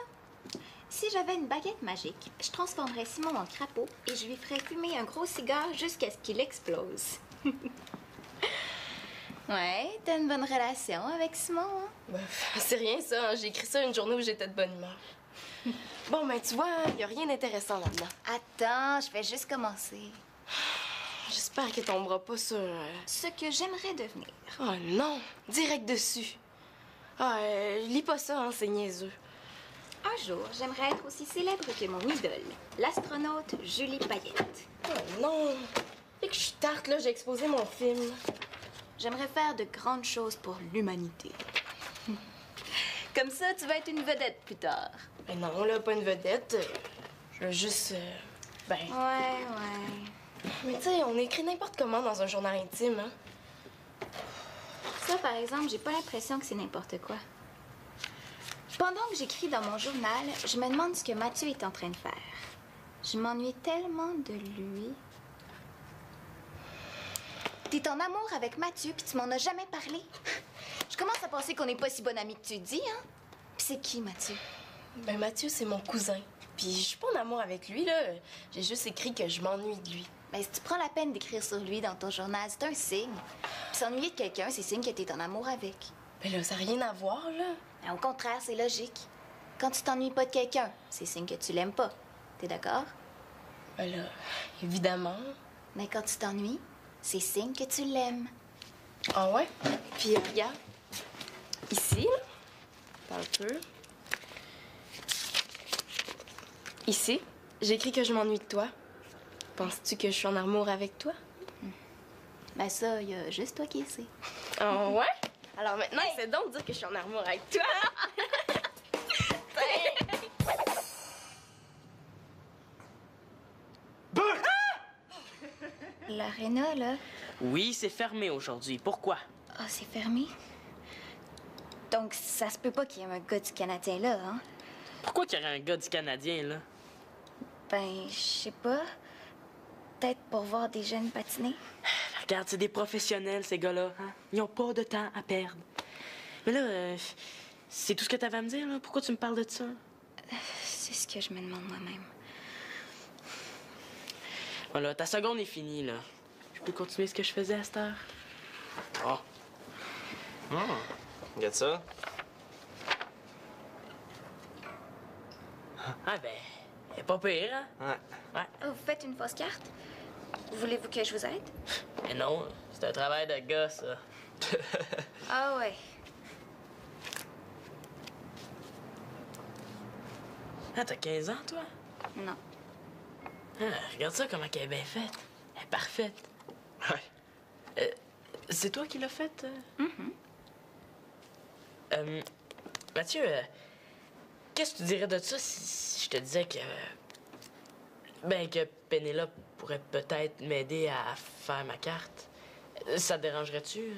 Speaker 1: Si j'avais une baguette magique, je transformerais Simon en crapaud et je lui ferais fumer un gros cigare jusqu'à ce qu'il explose. Ouais, t'as une bonne relation avec Simon, hein?
Speaker 2: Ben, c'est rien, ça. Hein. J'ai écrit ça une journée où j'étais de bonne humeur. Bon, ben, tu vois, il y a rien d'intéressant là-dedans.
Speaker 1: Attends, je vais juste commencer.
Speaker 2: J'espère que tombera pas sur...
Speaker 1: Ce que j'aimerais devenir.
Speaker 2: Oh non, direct dessus. Ah, lis pas ça, hein, c'est niaiseux.
Speaker 1: Un jour, j'aimerais être aussi célèbre que mon idole, l'astronaute Julie Payette.
Speaker 2: Oh non! Fait que je suis tarte, là, j'ai exposé mon film.
Speaker 1: J'aimerais faire de grandes choses pour l'humanité. Comme ça, tu vas être une vedette plus tard.
Speaker 2: Ben non, là, pas une vedette. Je veux juste... ben...
Speaker 1: Ouais.
Speaker 2: Mais tu sais, on écrit n'importe comment dans un journal intime, hein?
Speaker 1: Ça, par exemple, j'ai pas l'impression que c'est n'importe quoi. Pendant que j'écris dans mon journal, je me demande ce que Mathieu est en train de faire. Je m'ennuie tellement de lui. T'es en amour avec Mathieu, puis tu m'en as jamais parlé. Je commence à penser qu'on n'est pas si bonne amie que tu dis, hein? Puis c'est qui, Mathieu?
Speaker 2: Ben Mathieu, c'est mon cousin. Puis je suis pas en amour avec lui, là. J'ai juste écrit que je m'ennuie de lui.
Speaker 1: Ben, si tu prends la peine d'écrire sur lui dans ton journal, c'est un signe. Puis s'ennuyer de quelqu'un, c'est signe que t'es en amour avec.
Speaker 2: Ben là, ça n'a rien à voir, là.
Speaker 1: Ben, au contraire, c'est logique. Quand tu t'ennuies pas de quelqu'un, c'est signe que tu l'aimes pas. T'es d'accord?
Speaker 2: Ben là, évidemment.
Speaker 1: Mais quand tu t'ennuies, c'est signe que tu l'aimes.
Speaker 2: Ah ouais? Puis regarde, ici, là, un peu. Ici, j'écris que je m'ennuie de toi. Penses-tu que je suis en amour avec toi?
Speaker 1: Ben ça, il y a juste toi qui le sais.
Speaker 2: Ah ouais? Alors maintenant, essaie donc de dire que je suis en amour avec toi.
Speaker 1: L'aréna, là...
Speaker 6: Oui, c'est fermé aujourd'hui. Pourquoi?
Speaker 1: Ah, c'est fermé? Donc, ça se peut pas qu'il y ait un gars du Canadien là, hein?
Speaker 6: Pourquoi qu'il y aurait un gars du Canadien, là?
Speaker 1: Ben, je sais pas. Peut-être pour voir des jeunes patiner.
Speaker 6: Regarde, c'est des professionnels, ces gars-là. Hein? Ils ont pas de temps à perdre. Mais là, c'est tout ce que t'avais à me dire, là? Pourquoi tu me parles de ça?
Speaker 1: C'est ce que je me demande moi-même.
Speaker 6: Voilà, ta seconde est finie, là. Je peux continuer ce que je faisais à cette heure?
Speaker 4: Oh. Regarde ça.
Speaker 6: Ah ben, elle est pas pire, hein?
Speaker 4: Ouais.
Speaker 6: Ouais.
Speaker 1: Oh, vous faites une fausse carte? Voulez-vous que je vous aide?
Speaker 6: Mais non, c'est un travail de gars, ça.
Speaker 1: Ah ouais.
Speaker 6: Ah, t'as 15 ans, toi?
Speaker 1: Non.
Speaker 6: Ah, regarde ça, comment elle est bien faite. Elle est parfaite.
Speaker 4: Ouais.
Speaker 6: C'est toi qui l'as faite?
Speaker 1: Mm-hmm.
Speaker 6: Mathieu, qu'est-ce que tu dirais de ça si je te disais que... ben, que Pénélope pourrait peut-être m'aider à faire ma carte? Ça te dérangerait-tu?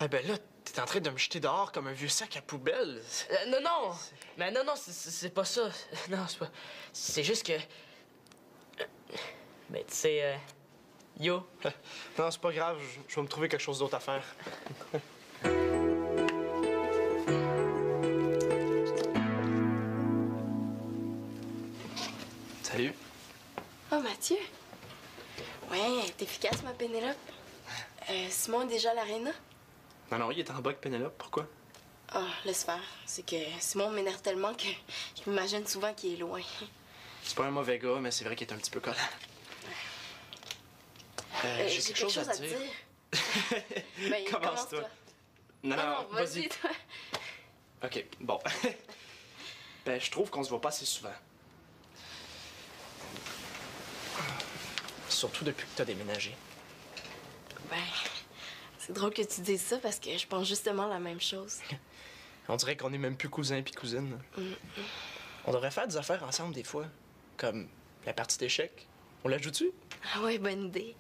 Speaker 4: Eh ben là, t'es en train de me jeter dehors comme un vieux sac à poubelle.
Speaker 6: Non, non! Mais non, c'est pas ça. Non, c'est pas... C'est juste que... Ben, tu sais, yo.
Speaker 4: Non, c'est pas grave, je vais me trouver quelque chose d'autre à faire. Salut.
Speaker 2: Oh, Mathieu. Ouais, t'es efficace, ma Pénélope. Simon est déjà à l'aréna?
Speaker 4: Non, il est en bas avec Pénélope, pourquoi?
Speaker 2: Ah, laisse faire. C'est que Simon m'énerve tellement que je m'imagine souvent qu'il est loin.
Speaker 4: C'est pas un mauvais gars, mais c'est vrai qu'il est un petit peu collant. J'ai quelque chose à te dire.
Speaker 2: Ben,
Speaker 4: Commence-toi. Non, non,
Speaker 7: vas-y, toi.
Speaker 4: OK, bon. Ben, je trouve qu'on se voit pas assez souvent. Surtout depuis que t'as déménagé.
Speaker 7: Ben, c'est drôle que tu dises ça parce que je pense justement la même chose.
Speaker 4: On dirait qu'on est même plus cousins puis cousines. On devrait faire des affaires ensemble des fois. Comme la partie d'échecs. On la joue-tu?
Speaker 7: Ah ouais, bonne idée.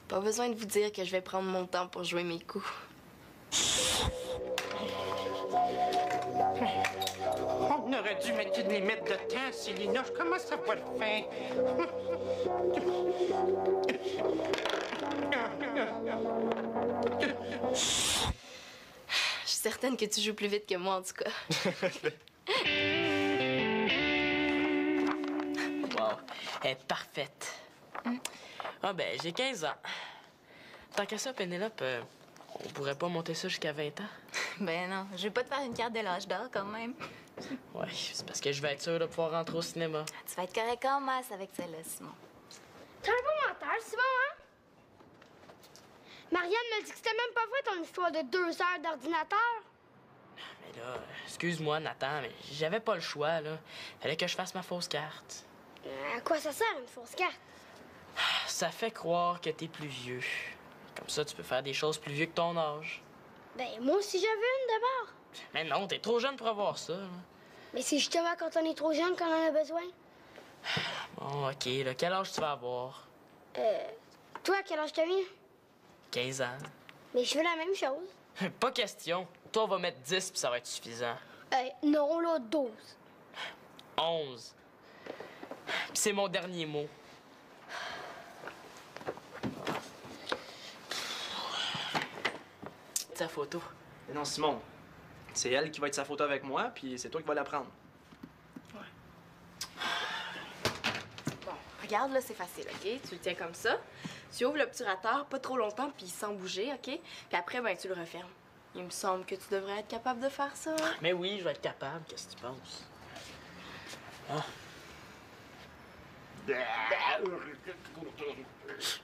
Speaker 7: Pas besoin de vous dire que je vais prendre mon temps pour jouer mes coups.
Speaker 9: On aurait dû mettre une limite de temps, Célina. Je commence à voir faim.
Speaker 7: Je suis certaine que tu joues plus vite que moi, en tout cas.
Speaker 6: Wow, elle est parfaite. Ah ben, j'ai 15 ans. Tant qu'à ça, Pénélope, on pourrait pas monter ça jusqu'à 20 ans?
Speaker 1: Ben non, je vais pas te faire une carte de l'âge d'or quand même.
Speaker 6: Ouais, c'est parce que je vais être sûre de pouvoir rentrer au cinéma.
Speaker 1: Tu vas être correct en masse avec celle-là, Simon.
Speaker 8: T'es un bon menteur, Simon, hein? Marianne m'a dit que c'était même pas vrai ton histoire de 2 heures d'ordinateur.
Speaker 6: Mais là, excuse-moi, Nathan, mais j'avais pas le choix, là. Fallait que je fasse ma fausse carte.
Speaker 8: À quoi ça sert, une fausse carte?
Speaker 6: Ça fait croire que t'es plus vieux. Comme ça, tu peux faire des choses plus vieux que ton âge.
Speaker 8: Ben, moi aussi, j'avais une d'abord.
Speaker 6: Mais non, t'es trop jeune pour avoir ça, là.
Speaker 8: Mais c'est justement quand on est trop jeune qu'on en a besoin.
Speaker 6: Bon, OK, là, quel âge tu vas avoir?
Speaker 8: Toi, quel âge t'as mis?
Speaker 6: 15 ans.
Speaker 8: Mais je veux la même chose.
Speaker 6: Pas question. Toi, on va mettre 10 puis ça va être suffisant.
Speaker 8: Non, là, 12.
Speaker 6: 11. Puis c'est mon dernier mot. Sa photo.
Speaker 4: Mais non, Simon. C'est elle qui va être sa photo avec moi, puis c'est toi qui vas la prendre.
Speaker 7: Bon, regarde, là, c'est facile, OK? Tu le tiens comme ça. Tu ouvres le petit roteur pas trop longtemps, puis sans bouger, OK? Puis après, ben, tu le refermes. Il me semble que tu devrais être capable de faire ça. Hein?
Speaker 6: Mais oui, je vais être capable. Qu'est-ce que tu penses? Ah.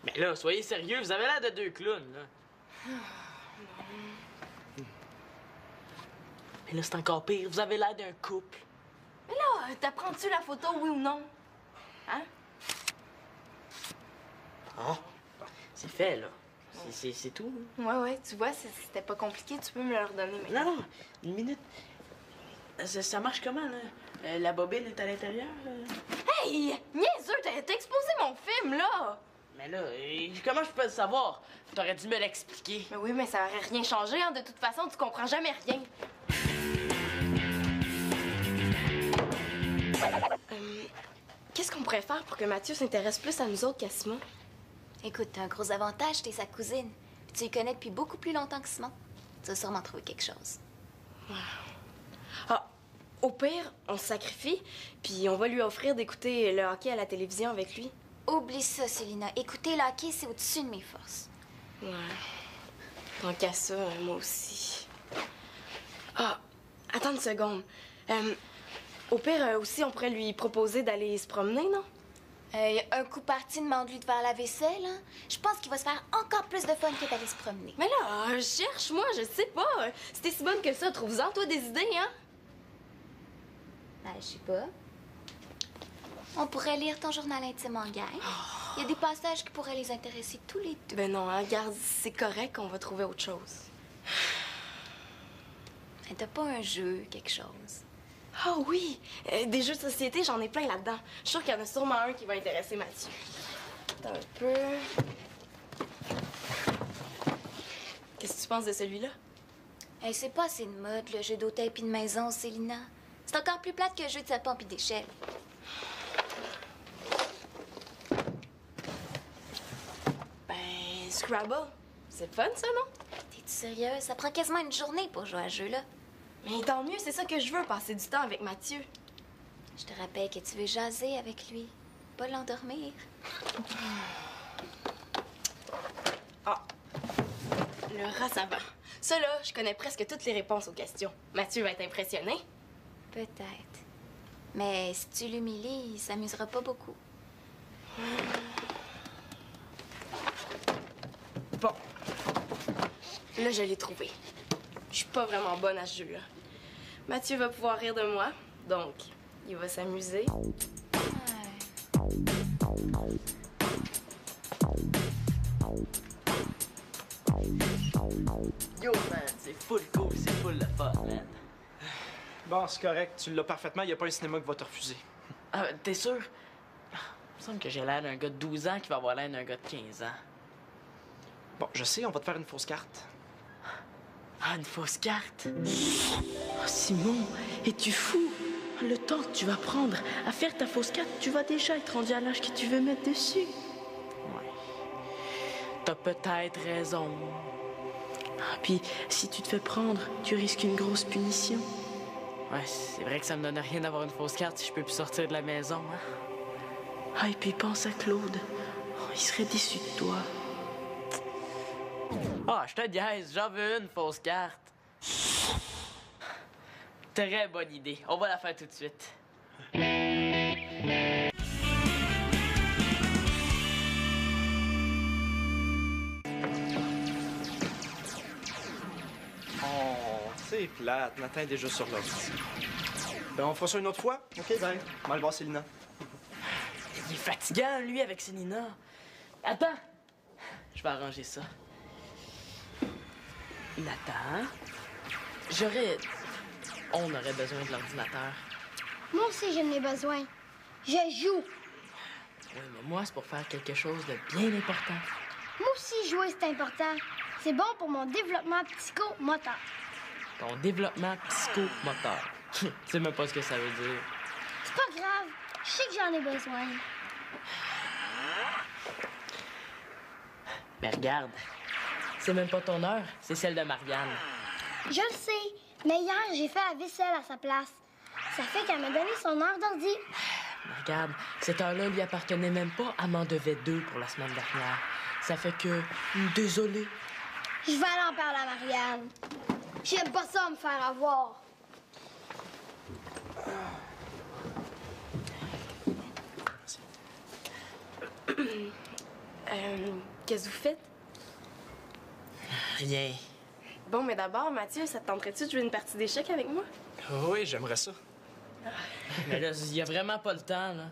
Speaker 6: Mais là, soyez sérieux, vous avez l'air de 2 clowns, là. Mais là, c'est encore pire, vous avez l'air d'un couple.
Speaker 7: Mais là, t'apprends-tu la photo, oui ou non? Hein?
Speaker 6: Ah, c'est fait, là. C'est tout.
Speaker 7: Ouais, tu vois, c'était pas compliqué. Tu peux me le redonner maintenant.
Speaker 6: Non, une minute. Ça marche comment, là? La bobine est à l'intérieur?
Speaker 7: Hey! Niaiseux, t'as exposé mon film, là!
Speaker 6: Mais là, comment je peux le savoir? T'aurais dû me l'expliquer.
Speaker 7: Mais oui, mais ça aurait rien changé, hein. De toute façon, tu comprends jamais rien. Qu'est-ce qu'on pourrait faire pour que Mathieu s'intéresse plus à nous autres qu'à Simon?
Speaker 1: Écoute, t'as un gros avantage, t'es sa cousine. Puis tu y connais depuis beaucoup plus longtemps que Simon. Tu vas sûrement trouver quelque chose.
Speaker 7: Ah, au pire, on se sacrifie, puis on va lui offrir d'écouter le hockey à la télévision avec lui.
Speaker 1: Oublie ça, Célina. Écouter le hockey, c'est au-dessus de mes forces.
Speaker 7: Ouais. Tant qu'à ça, moi aussi. Ah, attends une seconde. Au pire, aussi, on pourrait lui proposer d'aller se promener, non?
Speaker 1: Un coup parti, demande-lui de faire la vaisselle. Hein? Je pense qu'il va se faire encore plus de fun que d'aller se promener.
Speaker 7: Mais là, cherche-moi, je sais pas. Si t'es si bonne que ça, trouve-en, toi, des idées, hein?
Speaker 1: Ben, je sais pas. On pourrait lire ton journal intime en gang. Il y a des passages qui pourraient les intéresser tous les deux.
Speaker 7: Ben non, hein, regarde, c'est correct, on va trouver autre chose.
Speaker 1: Mais t'as pas un jeu, quelque chose?
Speaker 7: Ah oui! Des jeux de société, j'en ai plein là-dedans. Je suis sûre qu'il y en a sûrement un qui va intéresser Mathieu. Attends un peu. Qu'est-ce que tu penses de celui-là?
Speaker 1: Hey, c'est pas assez de mode, le jeu d'hôtel puis de maison, Célina. C'est encore plus plate que le jeu de sapin puis d'échelle.
Speaker 7: Ben, Scrabble. C'est le fun, ça, non?
Speaker 1: T'es-tu sérieuse? Ça prend quasiment une journée pour jouer à ce jeu-là.
Speaker 7: Mais tant mieux, c'est ça que je veux, passer du temps avec Mathieu.
Speaker 1: Je te rappelle que tu veux jaser avec lui, pas l'endormir.
Speaker 7: Ah, le rat savant. Ça, là, je connais presque toutes les réponses aux questions. Mathieu va être impressionné.
Speaker 1: Peut-être. Mais si tu l'humilies, il s'amusera pas beaucoup.
Speaker 7: Bon. Là, je l'ai trouvé. Je suis pas vraiment bonne à ce jeu-là. Mathieu va pouvoir rire de moi, donc il va s'amuser.
Speaker 6: Yo, man, c'est full cool, c'est full le fun, man.
Speaker 4: Bon, c'est correct. Tu l'as parfaitement. Y a pas un cinéma qui va te refuser.
Speaker 6: Ah, t'es sûr? Il me semble que j'ai l'air d'un gars de 12 ans qui va avoir l'air d'un gars de 15 ans.
Speaker 4: Bon, je sais, on va te faire une fausse carte.
Speaker 6: Ah, une fausse carte? Oh, Simon, es-tu fou? Le temps que tu vas prendre à faire ta fausse carte, tu vas déjà être rendu à l'âge que tu veux mettre dessus. Ouais. T'as peut-être raison. Ah, puis, si tu te fais prendre, tu risques une grosse punition. Ouais, c'est vrai que ça me donne rien d'avoir une fausse carte si je peux plus sortir de la maison, hein? Ah, et puis pense à Claude. Oh, il serait déçu de toi. Ah, je te niaise, j'en veux une fausse carte. Très bonne idée. On va la faire tout de suite.
Speaker 4: Oh, c'est plate. Nathan est déjà sur l'autre. Ben, on fera ça une autre fois? OK, ben, on va aller voir Célina.
Speaker 6: Il est fatigant, lui, avec Célina. Attends. Je vais arranger ça. Nathan, on aurait besoin de l'ordinateur.
Speaker 8: Moi aussi, j'en ai besoin. Je joue.
Speaker 6: Oui, mais moi, c'est pour faire quelque chose de bien important.
Speaker 8: Moi aussi, jouer, c'est important. C'est bon pour mon développement psychomoteur.
Speaker 6: Ton développement psychomoteur. Tu sais même pas ce que ça veut dire.
Speaker 8: C'est pas grave. Je sais que j'en ai besoin.
Speaker 6: Mais regarde, c'est même pas ton heure, c'est celle de Marianne.
Speaker 8: Je le sais, mais hier, j'ai fait la vaisselle à sa place. Ça fait qu'elle m'a donné son heure d'ordi.
Speaker 6: Mais regarde, cette heure-là lui appartenait même pas, elle m'en devait 2 pour la semaine dernière. Ça fait que... Désolé.
Speaker 8: Je vais aller en parler à Marianne. J'aime pas ça me faire avoir.
Speaker 7: Qu'est-ce que vous faites?
Speaker 6: Rien.
Speaker 7: Bon, mais d'abord, Mathieu, ça te tenterait-tu de jouer une partie d'échecs avec moi?
Speaker 4: Oui, j'aimerais ça.
Speaker 6: Mais là, il y a vraiment pas le temps, là.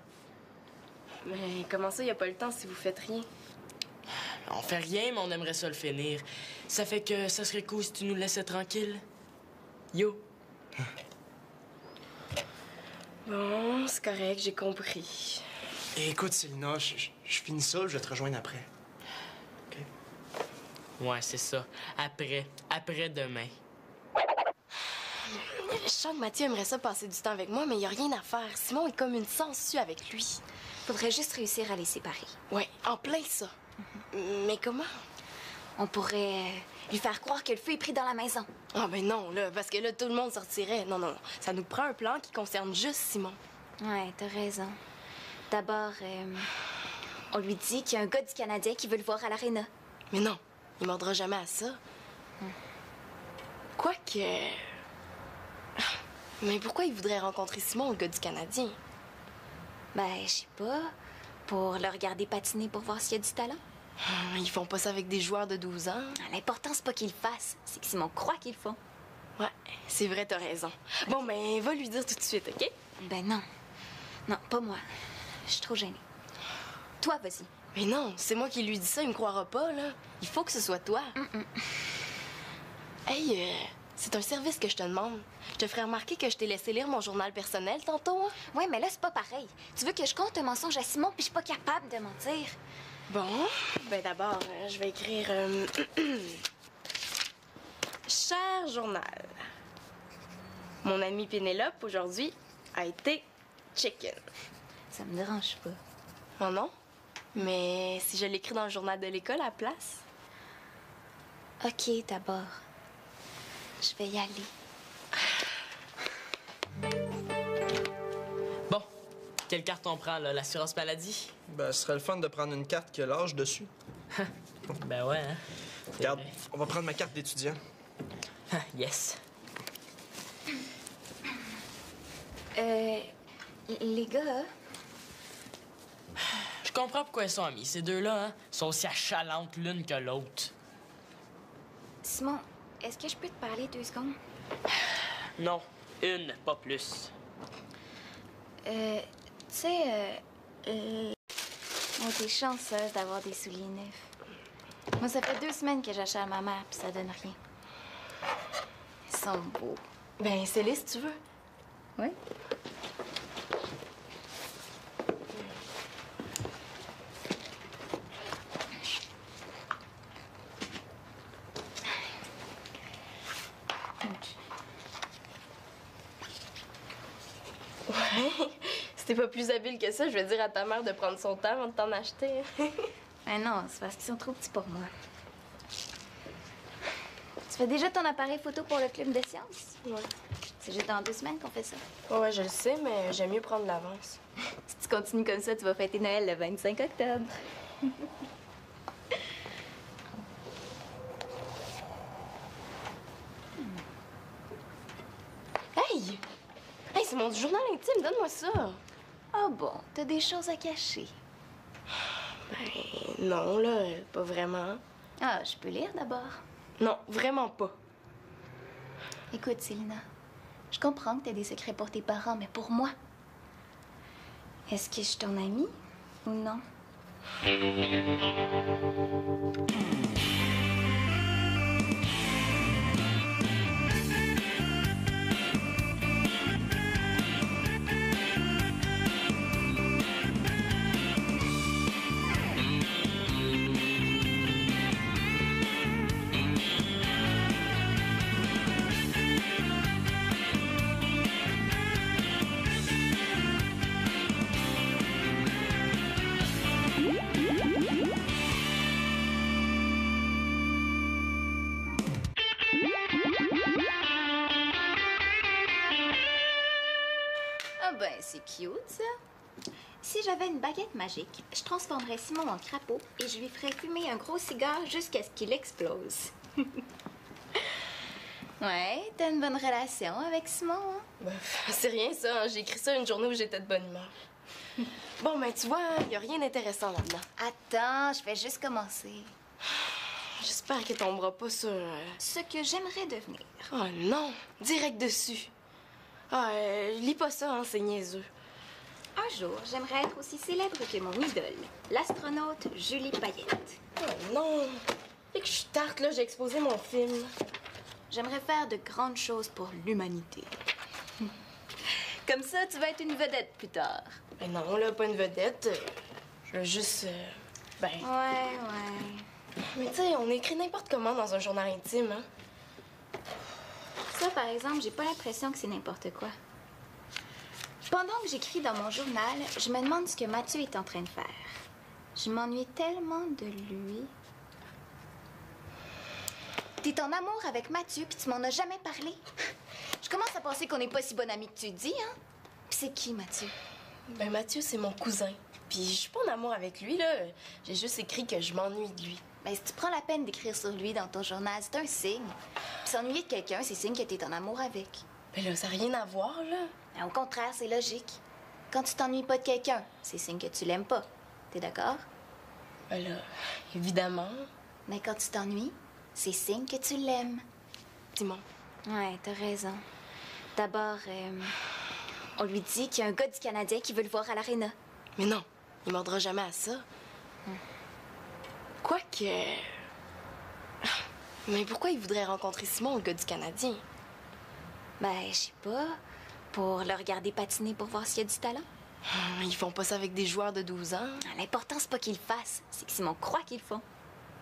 Speaker 7: Mais comment ça, il n'y a pas le temps si vous faites rien?
Speaker 6: On fait rien, mais on aimerait ça le finir. Ça fait que ça serait cool si tu nous laissais tranquille. Yo.
Speaker 7: Bon, c'est correct, j'ai compris.
Speaker 4: Écoute, Célina, je finis ça, je vais te rejoindre après. OK?
Speaker 6: Ouais, c'est ça. Après demain.
Speaker 7: Je sens que Mathieu aimerait ça passer du temps avec moi, mais il n'y a rien à faire. Simon est comme une sangsue avec lui.
Speaker 1: Faudrait juste réussir à les séparer.
Speaker 7: Ouais, en plein ça. Mais comment?
Speaker 1: On pourrait lui faire croire que le feu est pris dans la maison.
Speaker 7: Ah ben non, là, parce que là, tout le monde sortirait. Non, non, non. Ça nous prend un plan qui concerne juste Simon.
Speaker 1: Ouais, t'as raison. D'abord, on lui dit qu'il y a un gars du Canadien qui veut le voir à l'aréna.
Speaker 7: Mais non, il mordra jamais à ça. Quoique... Mais pourquoi il voudrait rencontrer Simon, le gars du Canadien?
Speaker 1: Ben, je sais pas. Pour le regarder patiner pour voir s'il y a du talent.
Speaker 7: Ils font pas ça avec des joueurs de 12 ans.
Speaker 1: L'important, c'est pas qu'ils le fassent. C'est que Simon croit qu'ils le font.
Speaker 7: Ouais, c'est vrai, t'as raison. Bon, ben, va lui dire tout de suite, OK?
Speaker 1: Ben non. Non, pas moi. Je suis trop gênée. Toi, vas-y.
Speaker 7: Mais non, c'est moi qui lui dis ça, il me croira pas, là. Il faut que ce soit toi. Hey, c'est un service que je te demande. Je te ferai remarquer que je t'ai laissé lire mon journal personnel tantôt, hein?
Speaker 1: Ouais, mais là, c'est pas pareil. Tu veux que je compte un mensonge à Simon puis je suis pas capable de mentir?
Speaker 7: Bon, ben d'abord, je vais écrire... Cher journal, mon amie Pénélope, aujourd'hui, a été chicken.
Speaker 1: Ça me dérange pas.
Speaker 7: Oh non? Mais si je l'écris dans le journal de l'école à la place?
Speaker 1: OK, d'abord. Je vais y aller.
Speaker 6: Bon, quelle carte on prend, là? L'assurance maladie?
Speaker 4: Ben, ce serait le fun de prendre une carte qui a l'âge dessus.
Speaker 6: Ben ouais, hein?
Speaker 4: Regarde, on va prendre ma carte d'étudiant.
Speaker 6: Yes.
Speaker 1: Les gars...
Speaker 6: Je comprends pourquoi ils sont amis. Ces deux-là, hein, sont aussi achalantes l'une que l'autre.
Speaker 1: Simon, est-ce que je peux te parler 2 secondes?
Speaker 6: Non, une, pas plus.
Speaker 1: Tu sais, moi, t'es chanceuse d'avoir des souliers neufs. Moi, ça fait 2 semaines que j'achète à ma mère, puis ça donne rien. Ils sont beaux.
Speaker 7: Ben, c'est les si tu veux.
Speaker 1: Oui?
Speaker 7: Ouais. Si t'es pas plus habile que ça, je vais dire à ta mère de prendre son temps avant de t'en acheter.
Speaker 1: Ben non, c'est parce qu'ils sont trop petits pour moi. Tu fais déjà ton appareil photo pour le club de sciences?
Speaker 7: Ouais.
Speaker 1: C'est juste dans 2 semaines qu'on fait ça.
Speaker 7: Ouais, je le sais, mais j'aime mieux prendre l'avance.
Speaker 1: Si tu continues comme ça, tu vas fêter Noël le 25 octobre.
Speaker 7: Hey! Hey, c'est mon journal intime, donne-moi ça!
Speaker 1: Oh bon, t'as des choses à cacher.
Speaker 7: Ben, non, là, pas vraiment.
Speaker 1: Ah, je peux lire d'abord.
Speaker 7: Non, vraiment pas.
Speaker 1: Écoute, Célina, je comprends que t'as des secrets pour tes parents, mais pour moi, est-ce que je suis ton amie ou non? Ah ben, c'est cute, ça. Si j'avais une baguette magique, je transformerais Simon en crapaud et je lui ferais fumer un gros cigare jusqu'à ce qu'il explose. Ouais, t'as une bonne relation avec Simon, hein?
Speaker 7: Ben, c'est rien, ça. Hein. J'ai écrit ça une journée où j'étais de bonne humeur. Bon, ben, tu vois, il a rien d'intéressant là-dedans.
Speaker 1: Attends, je vais juste commencer.
Speaker 7: J'espère qu'il tombera pas sur...
Speaker 1: Ce que j'aimerais devenir.
Speaker 7: Oh non! Direct dessus. Ah, lis pas ça, hein, c'est niaiseux.
Speaker 1: Un jour, j'aimerais être aussi célèbre que mon idole, l'astronaute Julie Payette.
Speaker 7: Oh non! Fait que je suis tarte, là, j'ai exposé mon film.
Speaker 1: J'aimerais faire de grandes choses pour l'humanité. Comme ça, tu vas être une vedette plus tard.
Speaker 7: Ben non, là, pas une vedette. Je veux juste... ben...
Speaker 1: Ouais.
Speaker 7: Mais tu sais, on écrit n'importe comment dans un journal intime, hein?
Speaker 1: Ça, par exemple, j'ai pas l'impression que c'est n'importe quoi. Pendant que j'écris dans mon journal, je me demande ce que Mathieu est en train de faire. Je m'ennuie tellement de lui. T'es en amour avec Mathieu, puis tu m'en as jamais parlé. Je commence à penser qu'on n'est pas si bonne amie que tu dis, hein? Puis c'est qui, Mathieu?
Speaker 7: Ben Mathieu, c'est mon cousin. Puis je suis pas en amour avec lui, là. J'ai juste écrit que je m'ennuie de lui.
Speaker 1: Ben, si tu prends la peine d'écrire sur lui dans ton journal, c'est un signe. Puis s'ennuyer de quelqu'un, c'est signe que t'es en amour avec.
Speaker 7: Ben là, ça n'a rien à voir, là.
Speaker 1: Ben, au contraire, c'est logique. Quand tu t'ennuies pas de quelqu'un, c'est signe que tu l'aimes pas. T'es d'accord?
Speaker 7: Ben là, évidemment.
Speaker 1: Mais quand tu t'ennuies, c'est signe que tu l'aimes.
Speaker 7: Simon.
Speaker 1: Ouais, t'as raison. D'abord, on lui dit qu'il y a un gars du Canadien qui veut le voir à l'aréna.
Speaker 7: Mais non, il mordra jamais à ça. Quoique... Mais pourquoi il voudrait rencontrer Simon, le gars du Canadien?
Speaker 1: Ben, je sais pas. Pour le regarder patiner pour voir s'il y a du talent.
Speaker 7: Ils font pas ça avec des joueurs de 12 ans.
Speaker 1: L'important, c'est pas qu'ils le fassent. C'est que Simon croit qu'ils le font.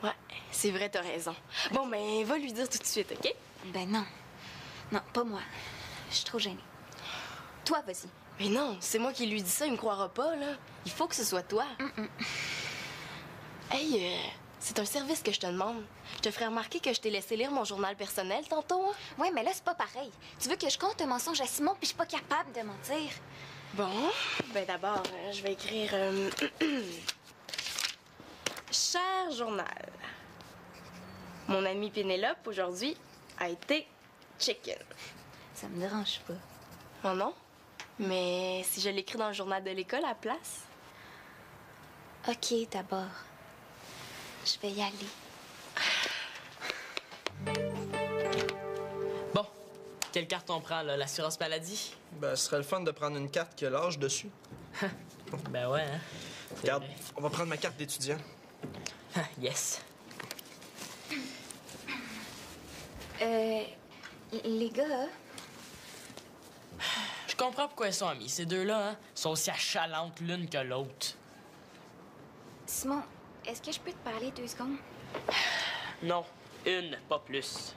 Speaker 7: Ouais, c'est vrai, t'as raison. Bon, ben, va lui dire tout de suite, OK?
Speaker 1: Ben non. Non, pas moi. Je suis trop gênée. Toi, vas-y.
Speaker 7: Mais non, c'est moi qui lui dis ça, il me croira pas, là. Il faut que ce soit toi. Hey, c'est un service que je te demande. Je te ferai remarquer que je t'ai laissé lire mon journal personnel tantôt, hein?
Speaker 1: Ouais, mais là, c'est pas pareil. Tu veux que je compte un mensonge à Simon, puis je suis pas capable de mentir.
Speaker 7: Bon, ben d'abord, je vais écrire... Cher journal, mon amie Pénélope, aujourd'hui, a été chicken.
Speaker 1: Ça me dérange pas.
Speaker 7: Oh non? Mais si je l'écris dans le journal de l'école à la place?
Speaker 1: OK, d'abord. Je vais y aller.
Speaker 6: Quelle carte on prend, là? L'assurance maladie?
Speaker 4: Ben, ce serait le fun de prendre une carte qui a l'âge dessus.
Speaker 6: Ben ouais, hein?
Speaker 4: Regarde, on va prendre ma carte d'étudiant.
Speaker 6: Yes.
Speaker 1: Les gars,
Speaker 6: Je comprends pourquoi ils sont amis. Ces deux-là, hein, sont aussi achalantes l'une que l'autre.
Speaker 1: Simon, est-ce que je peux te parler 2 secondes?
Speaker 6: Non, une, pas plus.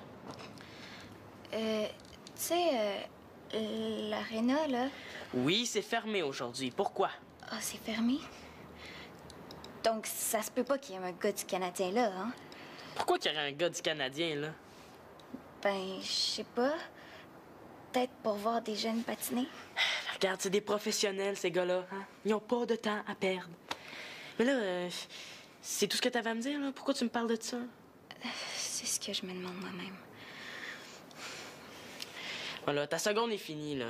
Speaker 1: Tu sais, l'aréna, là...
Speaker 6: Oui, c'est fermé aujourd'hui. Pourquoi?
Speaker 1: Ah, c'est fermé? Donc, ça se peut pas qu'il y ait un gars du Canadien là, hein?
Speaker 6: Pourquoi qu'il y aurait un gars du Canadien, là?
Speaker 1: Ben, je sais pas. Peut-être pour voir des jeunes patiner.
Speaker 6: Regarde, c'est des professionnels, ces gars-là. Hein? Ils ont pas de temps à perdre. Mais là, c'est tout ce que t'avais à me dire, là? Pourquoi tu me parles de ça?
Speaker 1: C'est ce que je me demande moi-même.
Speaker 6: Voilà, ta seconde est finie, là.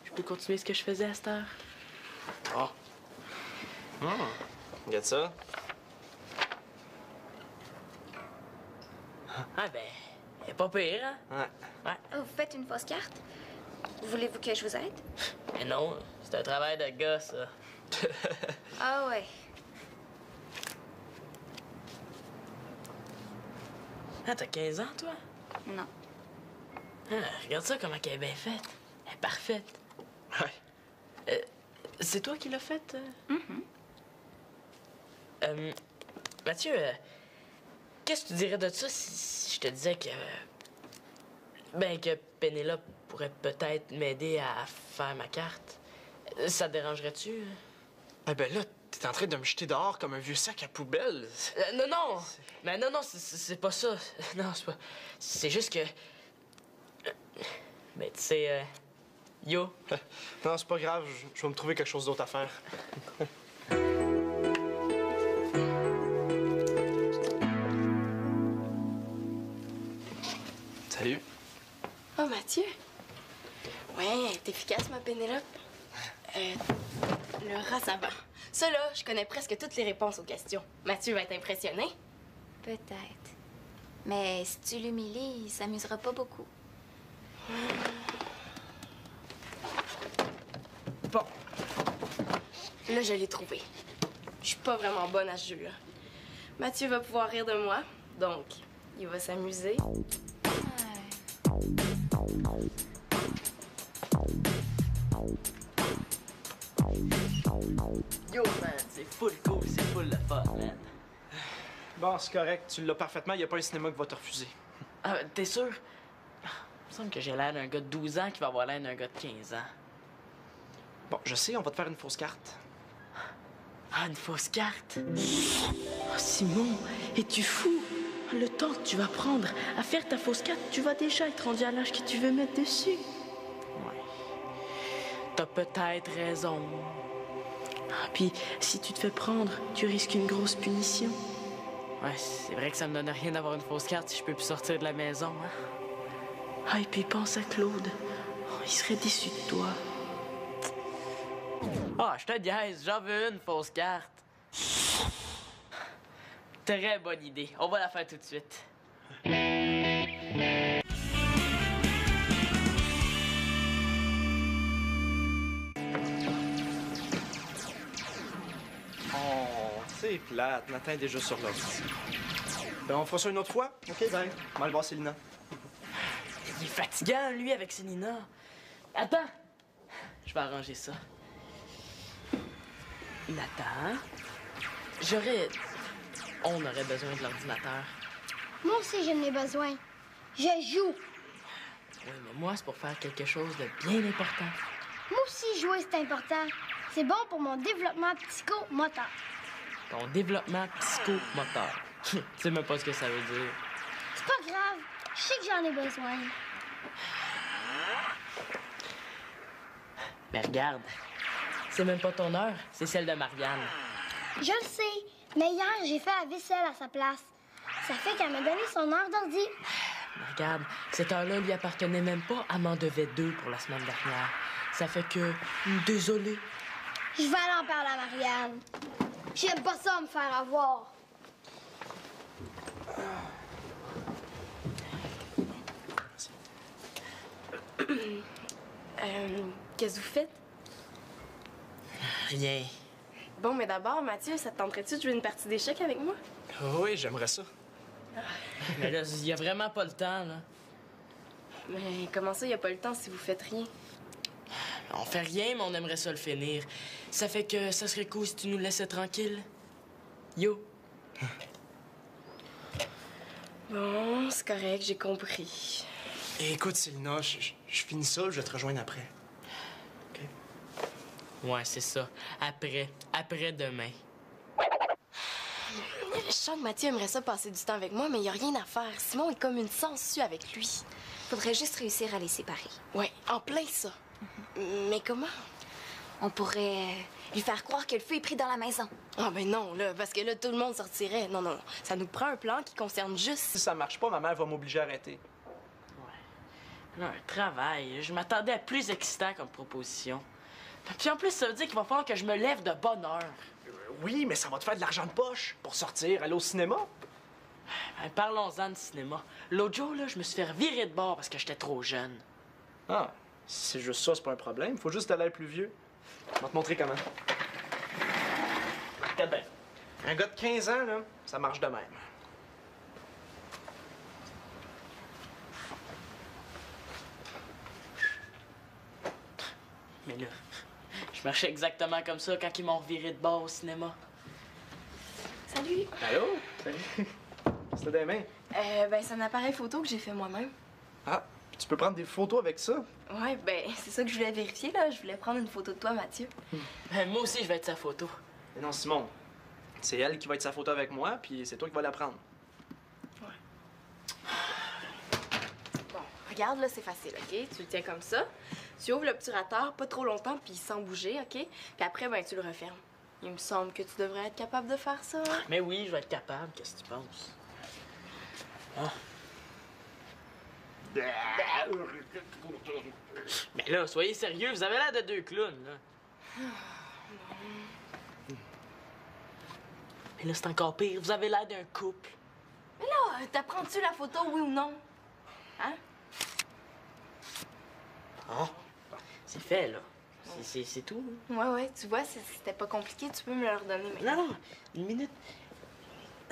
Speaker 6: Je peux continuer ce que je faisais à cette heure?
Speaker 4: Oh. Regarde ça.
Speaker 6: Ah ben, elle est pas pire, hein?
Speaker 4: Ouais.
Speaker 1: Oh, vous faites une fausse carte? Voulez-vous que je vous aide?
Speaker 6: Mais non, c'est un travail de gars, ça.
Speaker 1: Ah ouais.
Speaker 6: Ah, t'as 15 ans, toi?
Speaker 1: Non.
Speaker 6: Ah, regarde ça, comment elle est bien faite. Elle est parfaite.
Speaker 4: Ouais.
Speaker 6: C'est toi qui l'as faite? Mathieu, qu'est-ce que tu dirais de ça si je te disais que... Ben, que Pénélope pourrait peut-être m'aider à faire ma carte? Ça te dérangerait-tu?
Speaker 4: Eh ben là, t'es en train de me jeter dehors comme un vieux sac à poubelle.
Speaker 6: Non! Mais non, c'est pas ça. Non, c'est pas... C'est juste que... Mais tu sais... Yo.
Speaker 4: Non, c'est pas grave, je vais me trouver quelque chose d'autre à faire. Salut.
Speaker 7: Oh, Mathieu. Ouais, t'es efficace, ma Pénélope. Le rat, ça va. Ça, là, je connais presque toutes les réponses aux questions. Mathieu va être impressionné.
Speaker 1: Peut-être. Mais si tu l'humilies, il s'amusera pas beaucoup.
Speaker 7: Bon. Là, je l'ai trouvé. Je suis pas vraiment bonne à ce jeu-là. Mathieu va pouvoir rire de moi, donc il va s'amuser.
Speaker 6: Yo, man, c'est full cool, c'est full le fun, man.
Speaker 4: Bon, c'est correct, tu l'as parfaitement, il a pas un cinéma qui va te refuser.
Speaker 6: Ah, t'es sûr? Il me semble que j'ai l'air d'un gars de 12 ans qui va avoir l'air d'un gars de 15 ans.
Speaker 4: Bon, je sais, on va te faire une fausse carte.
Speaker 6: Ah, une fausse carte? Oh, Simon, es-tu fou? Le temps que tu vas prendre à faire ta fausse carte, tu vas déjà être rendu à l'âge que tu veux mettre dessus. Ouais. T'as peut-être raison. Ah, puis, si tu te fais prendre, tu risques une grosse punition. Ouais, c'est vrai que ça me donne rien d'avoir une fausse carte si je peux plus sortir de la maison, hein? Ah, et puis pense à Claude. Oh, il serait déçu de toi. Ah, je te diaise, j'en veux une fausse carte. Très bonne idée. On va la faire tout de suite.
Speaker 4: Oh, c'est plate, Nathan est déjà sur l'ordi. Ben, on fera ça une autre fois? OK, bye. On va aller voir Célina.
Speaker 6: Il est fatigant, lui, avec Célina. Attends. Je vais arranger ça. Nathan, on aurait besoin de l'ordinateur.
Speaker 8: Moi aussi, j'en ai besoin. Je joue.
Speaker 6: Oui, mais moi, c'est pour faire quelque chose de bien important.
Speaker 8: Moi aussi, jouer, c'est important. C'est bon pour mon développement psychomoteur.
Speaker 6: Ton développement psychomoteur. Tu sais même pas ce que ça veut dire.
Speaker 8: C'est pas grave. Je sais que j'en ai besoin.
Speaker 6: Mais regarde, c'est même pas ton heure, c'est celle de Marianne.
Speaker 8: Je le sais, mais hier, j'ai fait la vaisselle à sa place. Ça fait qu'elle m'a donné son heure d'ordi.
Speaker 6: Mais regarde, cette heure-là lui appartenait même pas, elle m'en devait 2 pour la semaine dernière. Ça fait que... Désolé.
Speaker 8: Je vais aller en parler à Marianne. J'aime pas ça me faire avoir.
Speaker 7: Qu'est-ce que vous faites?
Speaker 6: Rien.
Speaker 7: Bon, mais d'abord, Mathieu, ça te tenterait-tu de jouer une partie d'échecs avec moi?
Speaker 4: Oui, j'aimerais ça.
Speaker 6: Mais là, il y a vraiment pas le temps, là.
Speaker 7: Mais comment ça, il a pas le temps si vous faites rien?
Speaker 6: On fait rien, mais on aimerait ça le finir. Ça fait que ça serait cool si tu nous laissais tranquille. Yo.
Speaker 7: Bon, c'est correct, j'ai compris.
Speaker 4: Et écoute, Célina, je finis ça, je vais te rejoindre après. OK?
Speaker 6: Ouais, c'est ça. Après demain.
Speaker 7: Je sens que Mathieu aimerait ça passer du temps avec moi, mais il y a rien à faire. Simon est comme une sangsue avec lui.
Speaker 1: Faudrait juste réussir à les séparer.
Speaker 7: Ouais, en plein ça. Mais comment?
Speaker 1: On pourrait lui faire croire que le feu est pris dans la maison.
Speaker 7: Ah ben non, là, parce que là, tout le monde sortirait. Non, non, non. Ça nous prend un plan qui concerne juste...
Speaker 4: Si ça marche pas, ma mère va m'obliger à arrêter.
Speaker 6: Ouais. Un travail. Je m'attendais à plus excitant comme proposition. Puis en plus, ça veut dire qu'il va falloir que je me lève de bonne heure.
Speaker 4: Oui, mais ça va te faire de l'argent de poche pour sortir, aller au cinéma.
Speaker 6: Ben, parlons-en de cinéma. L'autre jour, là, je me suis fait virer de bord parce que j'étais trop jeune.
Speaker 4: Ah, si c'est juste ça, c'est pas un problème. Faut juste aller plus vieux. Je vais te montrer comment. Regarde bien. Un gars de 15 ans, là, ça marche de même.
Speaker 6: Mais là, je marchais exactement comme ça quand ils m'ont reviré de bord au cinéma.
Speaker 7: Salut!
Speaker 4: Allô? Salut. Qu'est-ce que t'as des mains?
Speaker 7: Ben, c'est un appareil photo que j'ai fait moi-même.
Speaker 4: Ah, tu peux prendre des photos avec ça?
Speaker 7: Ouais, ben, c'est ça que je voulais vérifier, là. Je voulais prendre une photo de toi, Mathieu.
Speaker 6: Ben, moi aussi, je vais être sa photo.
Speaker 4: Mais non, Simon. C'est elle qui va être sa photo avec moi, puis c'est toi qui vas la prendre.
Speaker 7: Bon, regarde, là, c'est facile, OK? Tu le tiens comme ça. Tu ouvres l'obturateur pas trop longtemps, puis sans bouger, OK? Puis après, ben, tu le refermes. Il me semble que tu devrais être capable de faire ça.
Speaker 6: Mais oui, je vais être capable. Qu'est-ce que tu penses? Ah. Mais là, soyez sérieux, vous avez l'air de deux clowns, là. Mais là, c'est encore pire, vous avez l'air d'un couple.
Speaker 7: Mais là, t'apprends-tu la photo, oui ou non? Hein?
Speaker 6: Ah, c'est fait, là. C'est tout.
Speaker 7: Ouais, tu vois, c'était pas compliqué. Tu peux me le redonner maintenant.
Speaker 6: Non, une minute.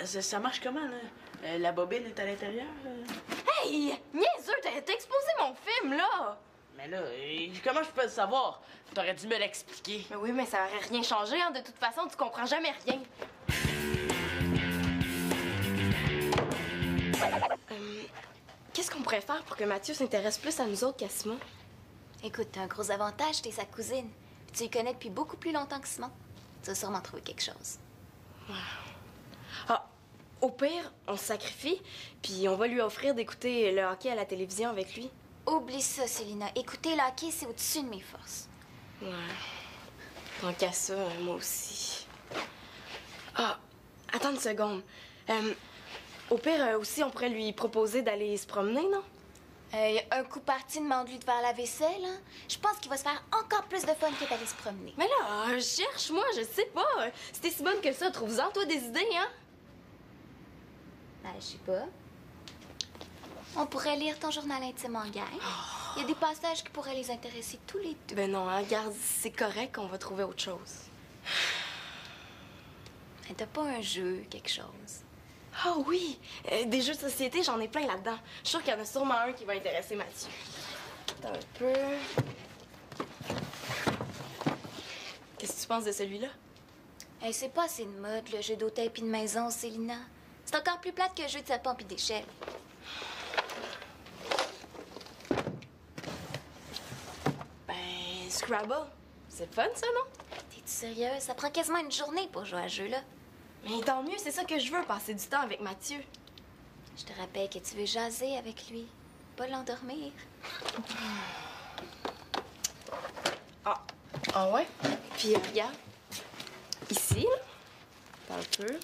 Speaker 6: Ça marche comment, là? La bobine est à l'intérieur?
Speaker 7: Hey! Niaiseux, t'as exposé mon film, là!
Speaker 6: Mais là, comment je peux le savoir? T'aurais dû me l'expliquer.
Speaker 7: Mais oui, mais ça aurait rien changé, hein. De toute façon, tu comprends jamais rien. Qu'est-ce qu'on pourrait faire pour que Mathieu s'intéresse plus à nous autres qu'à Simon?
Speaker 1: Écoute, t'as un gros avantage, t'es sa cousine. Puis tu le connais depuis beaucoup plus longtemps que Simon. Tu vas sûrement trouver quelque chose.
Speaker 7: Ah, au pire, on se sacrifie, puis on va lui offrir d'écouter le hockey à la télévision avec lui.
Speaker 1: Oublie ça, Célina. Écouter le hockey, c'est au-dessus de mes forces.
Speaker 7: Ouais. Tant qu'à ça, moi aussi. Ah, attends une seconde. Au pire, aussi, on pourrait lui proposer d'aller se promener, non?
Speaker 1: Un coup parti, demande-lui de faire la vaisselle. Hein? Je pense qu'il va se faire encore plus de fun que d'aller se promener.
Speaker 7: Mais là, cherche-moi, je sais pas. Si t'es si bonne que ça, trouve-en, toi, des idées, hein?
Speaker 1: Ben, je sais pas. On pourrait lire ton journal intime en gang. Il y a des passages qui pourraient les intéresser tous les deux.
Speaker 7: Ben non, hein, regarde, c'est correct, on va trouver autre chose.
Speaker 1: Ben, t'as pas un jeu, quelque chose?
Speaker 7: Ah oui! Des jeux de société, j'en ai plein là-dedans. Je suis sûre qu'il y en a sûrement un qui va intéresser Mathieu. Attends un peu. Qu'est-ce que tu penses de celui-là?
Speaker 1: Hey, c'est pas assez de mode, le jeu d'hôtel puis de maison, Célina. C'est encore plus plate que le jeu de sapin puis d'échelle.
Speaker 7: Ben, Scrabble. C'est fun, ça, non?
Speaker 1: T'es-tu sérieuse? Ça prend quasiment une journée pour jouer à ce jeu-là.
Speaker 7: Mais tant mieux, c'est ça que je veux, passer du temps avec Mathieu.
Speaker 1: Je te rappelle que tu veux jaser avec lui, pas l'endormir.
Speaker 7: Ah ouais? Puis regarde, ici, là, attends un peu.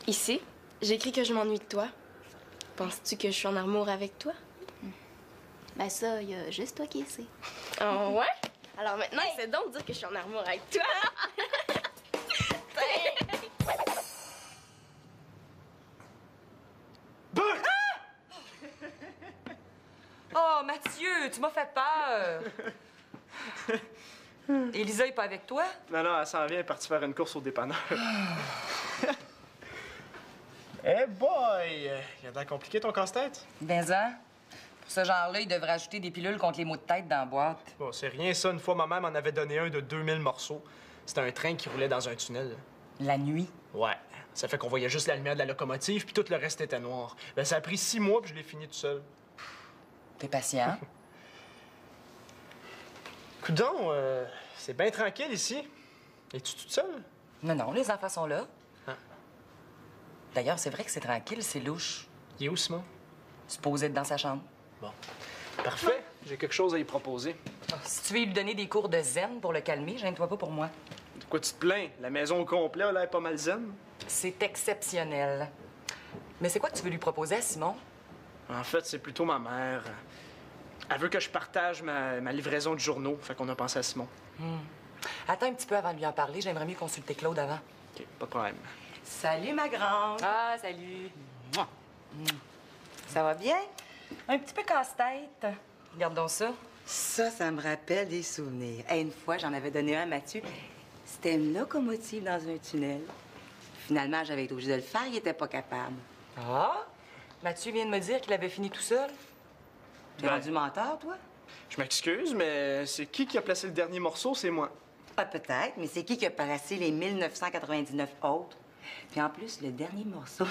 Speaker 7: Ici, j'écris que je m'ennuie de toi. Penses-tu que je suis en amour avec toi?
Speaker 1: Ben ça, il y a juste toi qui le sais.
Speaker 7: Ah ouais? Alors maintenant, c'est donc de dire que je suis en amour avec toi.
Speaker 5: Oh,
Speaker 3: Mathieu, tu m'as fait peur. Elisa est pas avec toi?
Speaker 4: Non, elle s'en vient, elle est partie faire une course au dépanneur. Eh boy! Il a l'air compliqué ton casse-tête?
Speaker 3: Ben, hein? Pour ce genre-là, il devrait ajouter des pilules contre les maux de tête dans la boîte.
Speaker 4: Bon, c'est rien ça. Une fois, ma mère m'en avait donné un de 2000 morceaux. C'était un train qui roulait dans un tunnel.
Speaker 3: La nuit?
Speaker 4: Ouais. Ça fait qu'on voyait juste la lumière de la locomotive, puis tout le reste était noir. Ben, ça a pris 6 mois, puis je l'ai fini tout seul.
Speaker 3: T'es patient?
Speaker 4: Coudon, c'est bien tranquille ici. Es-tu toute seule?
Speaker 3: Non, les enfants sont là.
Speaker 4: Ah.
Speaker 3: D'ailleurs, c'est vrai que c'est tranquille, c'est louche.
Speaker 4: Il est où, Simon?
Speaker 3: Supposé être dans sa chambre.
Speaker 4: Bon. Parfait. J'ai quelque chose à lui proposer.
Speaker 3: Si tu veux lui donner des cours de zen pour le calmer, gêne-toi pas pour moi.
Speaker 4: De quoi tu te plains? La maison au complet a l'air pas mal zen.
Speaker 3: C'est exceptionnel. Mais c'est quoi que tu veux lui proposer à Simon?
Speaker 4: En fait, c'est plutôt ma mère. Elle veut que je partage ma livraison de journaux. Fait qu'on a pensé à Simon.
Speaker 3: Attends un petit peu avant de lui en parler. J'aimerais mieux consulter Claude avant.
Speaker 4: OK, pas de problème.
Speaker 3: Salut, ma grande. Ah, salut. Ça va bien? Un petit peu casse-tête. Regarde donc ça.
Speaker 5: Ça me rappelle des souvenirs. Hey, une fois, j'en avais donné un à Mathieu. C'était une locomotive dans un tunnel. Finalement, j'avais été obligée de le faire, il était pas capable.
Speaker 3: Ah? Mathieu vient de me dire qu'il avait fini tout seul.
Speaker 5: T'es rendu menteur, toi?
Speaker 4: Je m'excuse, mais c'est qui a placé le dernier morceau? C'est moi.
Speaker 5: Ah, peut-être, mais c'est qui a placé les 1999 autres? Puis en plus, le dernier morceau,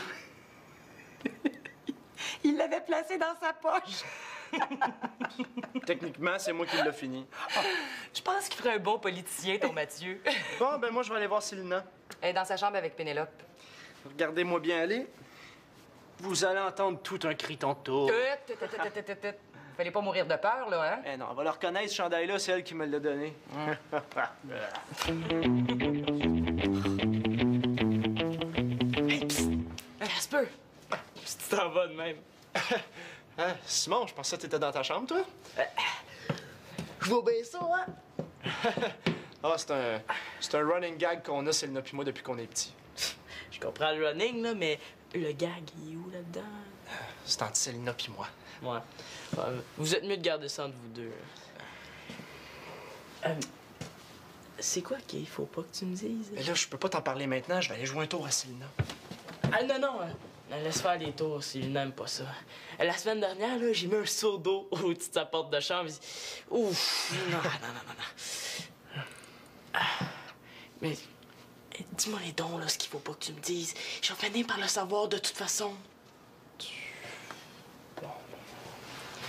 Speaker 5: il l'avait placé dans sa poche.
Speaker 4: Techniquement, c'est moi qui l'ai fini.
Speaker 3: Je pense qu'il ferait un bon politicien, ton Mathieu.
Speaker 4: Bon, ben moi, je vais aller voir Célina.
Speaker 3: Elle est dans sa chambre avec Pénélope.
Speaker 4: Regardez-moi bien aller. Vous allez entendre tout un cri tantôt.
Speaker 3: Fallait pas mourir de peur, là, hein?
Speaker 4: Eh non, on va le reconnaître, ce chandail-là, c'est elle qui me l'a donné.
Speaker 6: Hey, psst! Casper! Si tu t'en vas de même.
Speaker 4: Hein, Simon, je pensais que t'étais dans ta chambre, toi?
Speaker 6: Je vois bien ça, hein?
Speaker 4: Ah, c'est un running gag qu'on a, Célina puis moi, depuis qu'on est petits.
Speaker 6: Je comprends le running, là, mais le gag, il est où là-dedans?
Speaker 4: C'est entre Célina puis moi.
Speaker 6: Ouais. Vous êtes mieux de garder ça entre vous deux. C'est quoi qu'il faut pas que tu me dises?
Speaker 4: Mais là, je peux pas t'en parler maintenant, je vais aller jouer un tour à Célina.
Speaker 6: Ah non, laisse faire les tours s'il n'aime pas ça. La semaine dernière, là, j'ai mis un seau d'eau au-dessus de sa porte de chambre. Ouf! Non. Mais dis-moi les dons, là, ce qu'il faut pas que tu me dises. Je vais finir par le savoir de toute façon.
Speaker 4: Bon.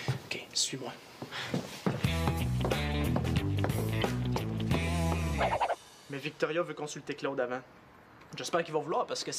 Speaker 4: OK, suis-moi. Mais Victoria veut consulter Claude avant. J'espère qu'il va vouloir parce que